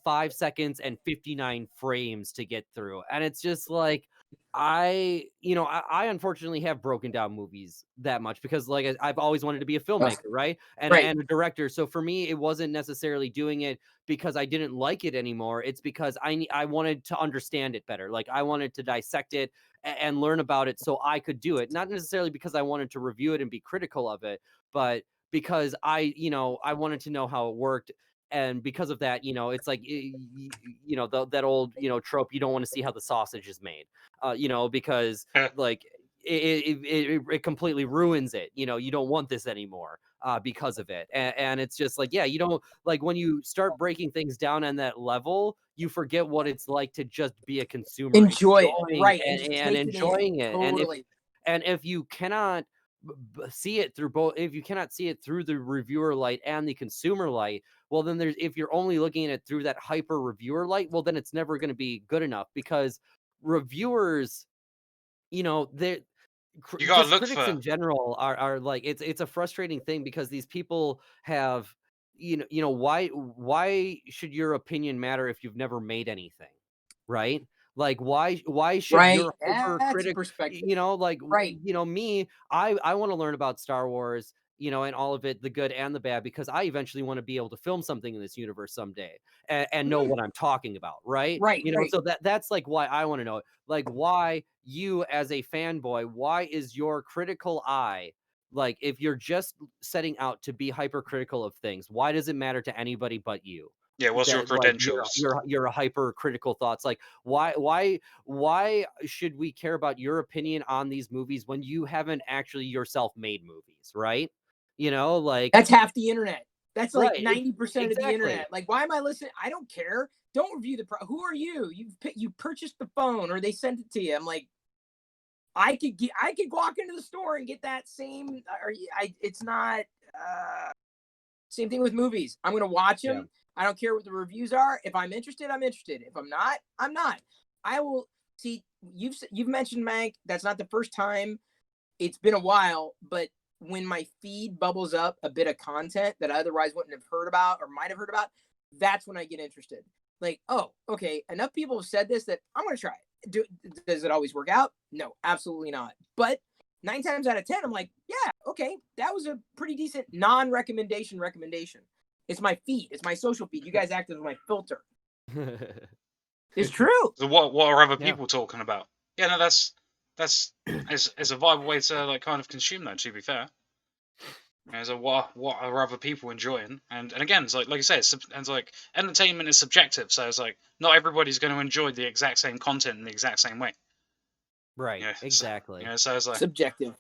5 seconds and 59 frames to get through. And it's just like, I unfortunately have broken down movies that much because, like, I've always wanted to be a filmmaker, right? And a director. So for me, it wasn't necessarily doing it because I didn't like it anymore. It's because I wanted to understand it better. Like, I wanted to dissect it and learn about it so I could do it. Not necessarily because I wanted to review it and be critical of it, but because I wanted to know how it worked. And because of that, it's like, that old, trope, you don't want to see how the sausage is made, because like it completely ruins it. You don't want this anymore because of it. And it's just like, you don't, like, when you start breaking things down on that level, you forget what it's like to just be a consumer, Enjoy it, right? and enjoying it. Totally. And if you cannot see it through both, if you cannot see it through the reviewer light and the consumer light, well, then if you're only looking at it through that hyper reviewer light, well, then it's never going to be good enough, because reviewers, you gotta look critics for in general are like, it's a frustrating thing, because these people have, why should your opinion matter if you've never made anything, right? Like, why should your hypercritic perspective, right? Me, I want to learn about Star Wars, and all of it, the good and the bad, because I eventually want to be able to film something in this universe someday and know what I'm talking about, right? Right. So that's like why I want to know, like, why you as a fanboy, why is your critical eye, like, if you're just setting out to be hypercritical of things, why does it matter to anybody but you? Yeah, what's your credentials? Like, your hypercritical thoughts. Like, why should we care about your opinion on these movies when you haven't actually yourself made movies, right? Like, that's half the internet. That's like right, 90% of the internet. Like, why am I listening? I don't care. Don't review who are you? You purchased the phone, or they sent it to you. I'm like, I could walk into the store and get that same. It's not same thing with movies. I'm gonna watch them. Yeah. I don't care what the reviews are. If I'm interested, I'm interested. If I'm not, I'm not. I will see. You've mentioned, Mank. That's not the first time it's been a while, but when my feed bubbles up a bit of content that I otherwise wouldn't have heard about or might have heard about, that's when I get interested. Like, oh, okay, enough people have said this that I'm going to try it. Does it always work out? No, absolutely not. But 9 times out of 10, I'm like, yeah, okay, that was a pretty decent non-recommendation recommendation. It's my feed. It's my social feed. You guys act as my filter. It's true. So what are other people talking about? Yeah, no, that's it's a viable way to like kind of consume that. To be fair, so what are other people enjoying? And again, it's like you say, it's like entertainment is subjective. So it's like not everybody's going to enjoy the exact same content in the exact same way. Right. Exactly. So it's like subjective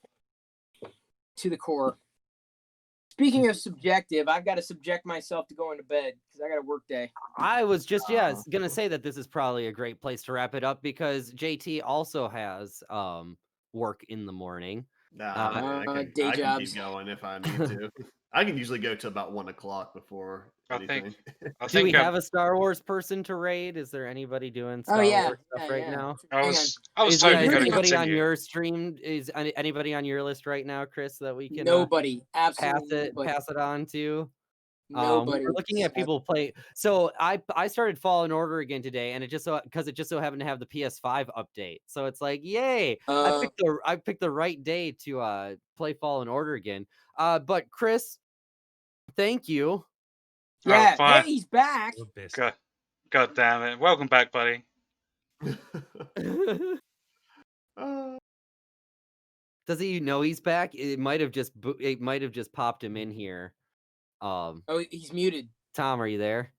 to the core. Speaking of subjective, I've got to subject myself to going to bed because I got a work day. I was just gonna say that this is probably a great place to wrap it up because JT also has work in the morning. I day can jobs. keep going if I need to. I can usually go to about 1 o'clock before anything. Do we have a Star Wars person to raid? Is there anybody doing Star Wars stuff right now? I was Is totally going to anybody on continue. your stream? Is anybody on your list right now, Chris, that we can Nobody. Absolutely pass it on to? Nobody. We're looking at people play. So I started Fallen Order again today, and it just so happened to have the PS5 update. So it's like, yay! I picked the right day to play Fallen Order again. But Chris, thank you. Yeah, fine. hey, he's back. God damn it! Welcome back, buddy. Does he know he's back? It might have just popped him in here. Oh, he's muted. Tom, are you there?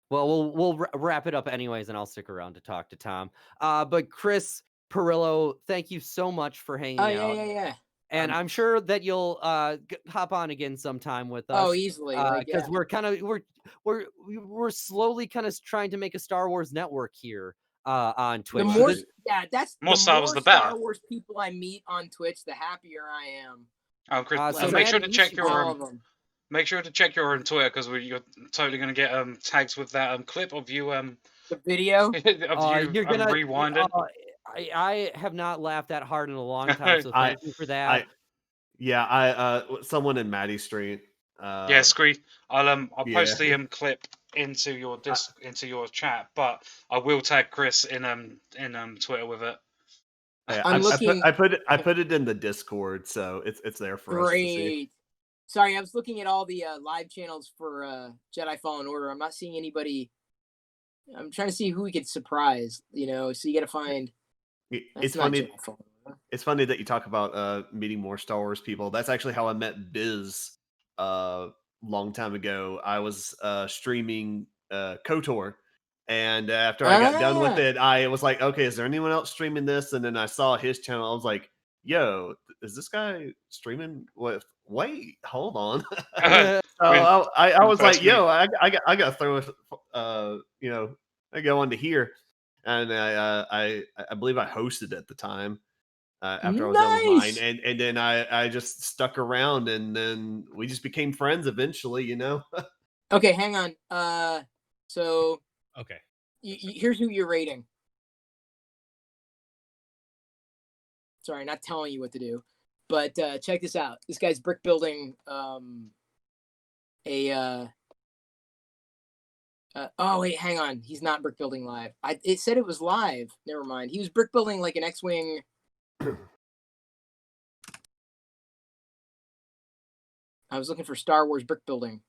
Well, we'll wrap it up anyways, and I'll stick around to talk to Tom. But Chris Pirillo, thank you so much for hanging out. Yeah. And I'm sure that you'll hop on again sometime with us. Oh, easily. Because we're slowly kind of trying to make a Star Wars network here on Twitch. That's more Star Wars, the better. Star Wars people I meet on Twitch, the happier I am. Oh, Chris, so make sure to check your make sure to check your Twitter because you're totally gonna get tags with that clip of you the video of you you're gonna rewind it. I have not laughed that hard in a long time, so thank you for that. Someone in Maddie Street. Scree. I'll post the clip into your into your chat, but I will tag Chris in Twitter with it. Yeah, I put it in the Discord, so it's there for us to see. Sorry, I was looking at all the live channels for Jedi Fallen Order. I'm not seeing anybody. I'm trying to see who we could surprise. So you got to find. It's funny. It's funny that you talk about meeting more Star Wars people. That's actually how I met Biz long time ago. I was streaming KOTOR. And after I got done with it, I was like, okay, is there anyone else streaming this? And then I saw his channel. I was like, yo, is this guy streaming? Wait, hold on. So I was like, yo, I got to throw I go on to here. And I believe I hosted at the time after I was done with mine. And then I just stuck around and then we just became friends eventually, Okay, hang on. So... Okay. Here's who you're rating. Sorry, not telling you what to do, but check this out. This guy's brick building oh wait, hang on. He's not brick building live. It said it was live. Never mind. He was brick building like an X-wing. I was looking for Star Wars brick building.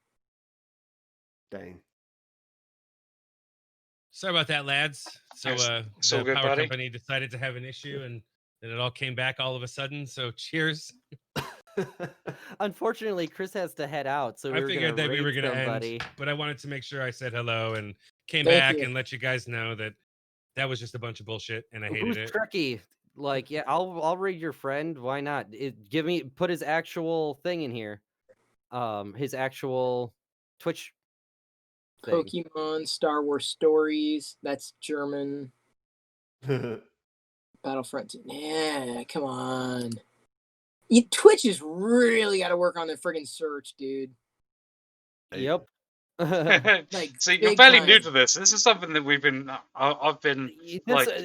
Dang. Sorry about that, lads. So the good, power buddy. company decided to have an issue, and then it all came back all of a sudden. So cheers. Unfortunately, Chris has to head out, so I figured that we were going to end, but I wanted to make sure I said hello and came back and let you guys know that was just a bunch of bullshit, and I hated it. Tricky. Like, yeah, I'll raid your friend. Why not? Put his actual thing in here. His actual Twitch thing. Pokemon, Star Wars Stories. That's German. Battlefront. Yeah, come on. Twitch has really got to work on their friggin' search, dude. Yep. So you're fairly new to this. This is something that I've been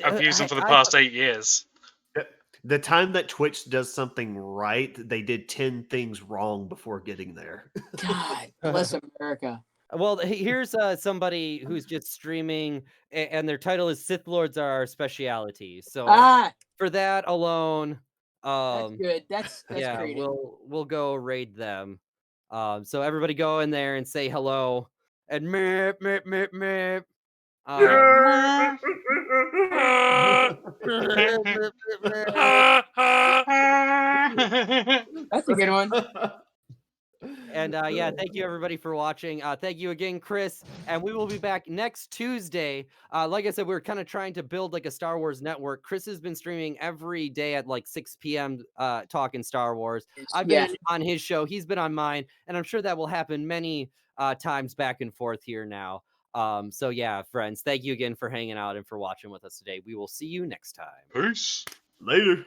abusing for the past 8 years. The time that Twitch does something right, they did 10 things wrong before getting there. God bless America. Well, here's somebody who's just streaming, and their title is Sith Lords Are Our Speciality. So for that alone, that's good. That's yeah, creative. we'll go raid them. So everybody go in there and say hello and meep meep meep meep. That's a good one. And yeah, thank you everybody for watching. Thank you again, Chris. And we will be back next Tuesday. Like I said, we're kind of trying to build like a Star Wars network. Chris has been streaming every day at like 6 p.m. Talking Star Wars. I've been on his show. He's been on mine. And I'm sure that will happen many times back and forth here now. So yeah, friends, thank you again for hanging out and for watching with us today. We will see you next time. Peace. Later.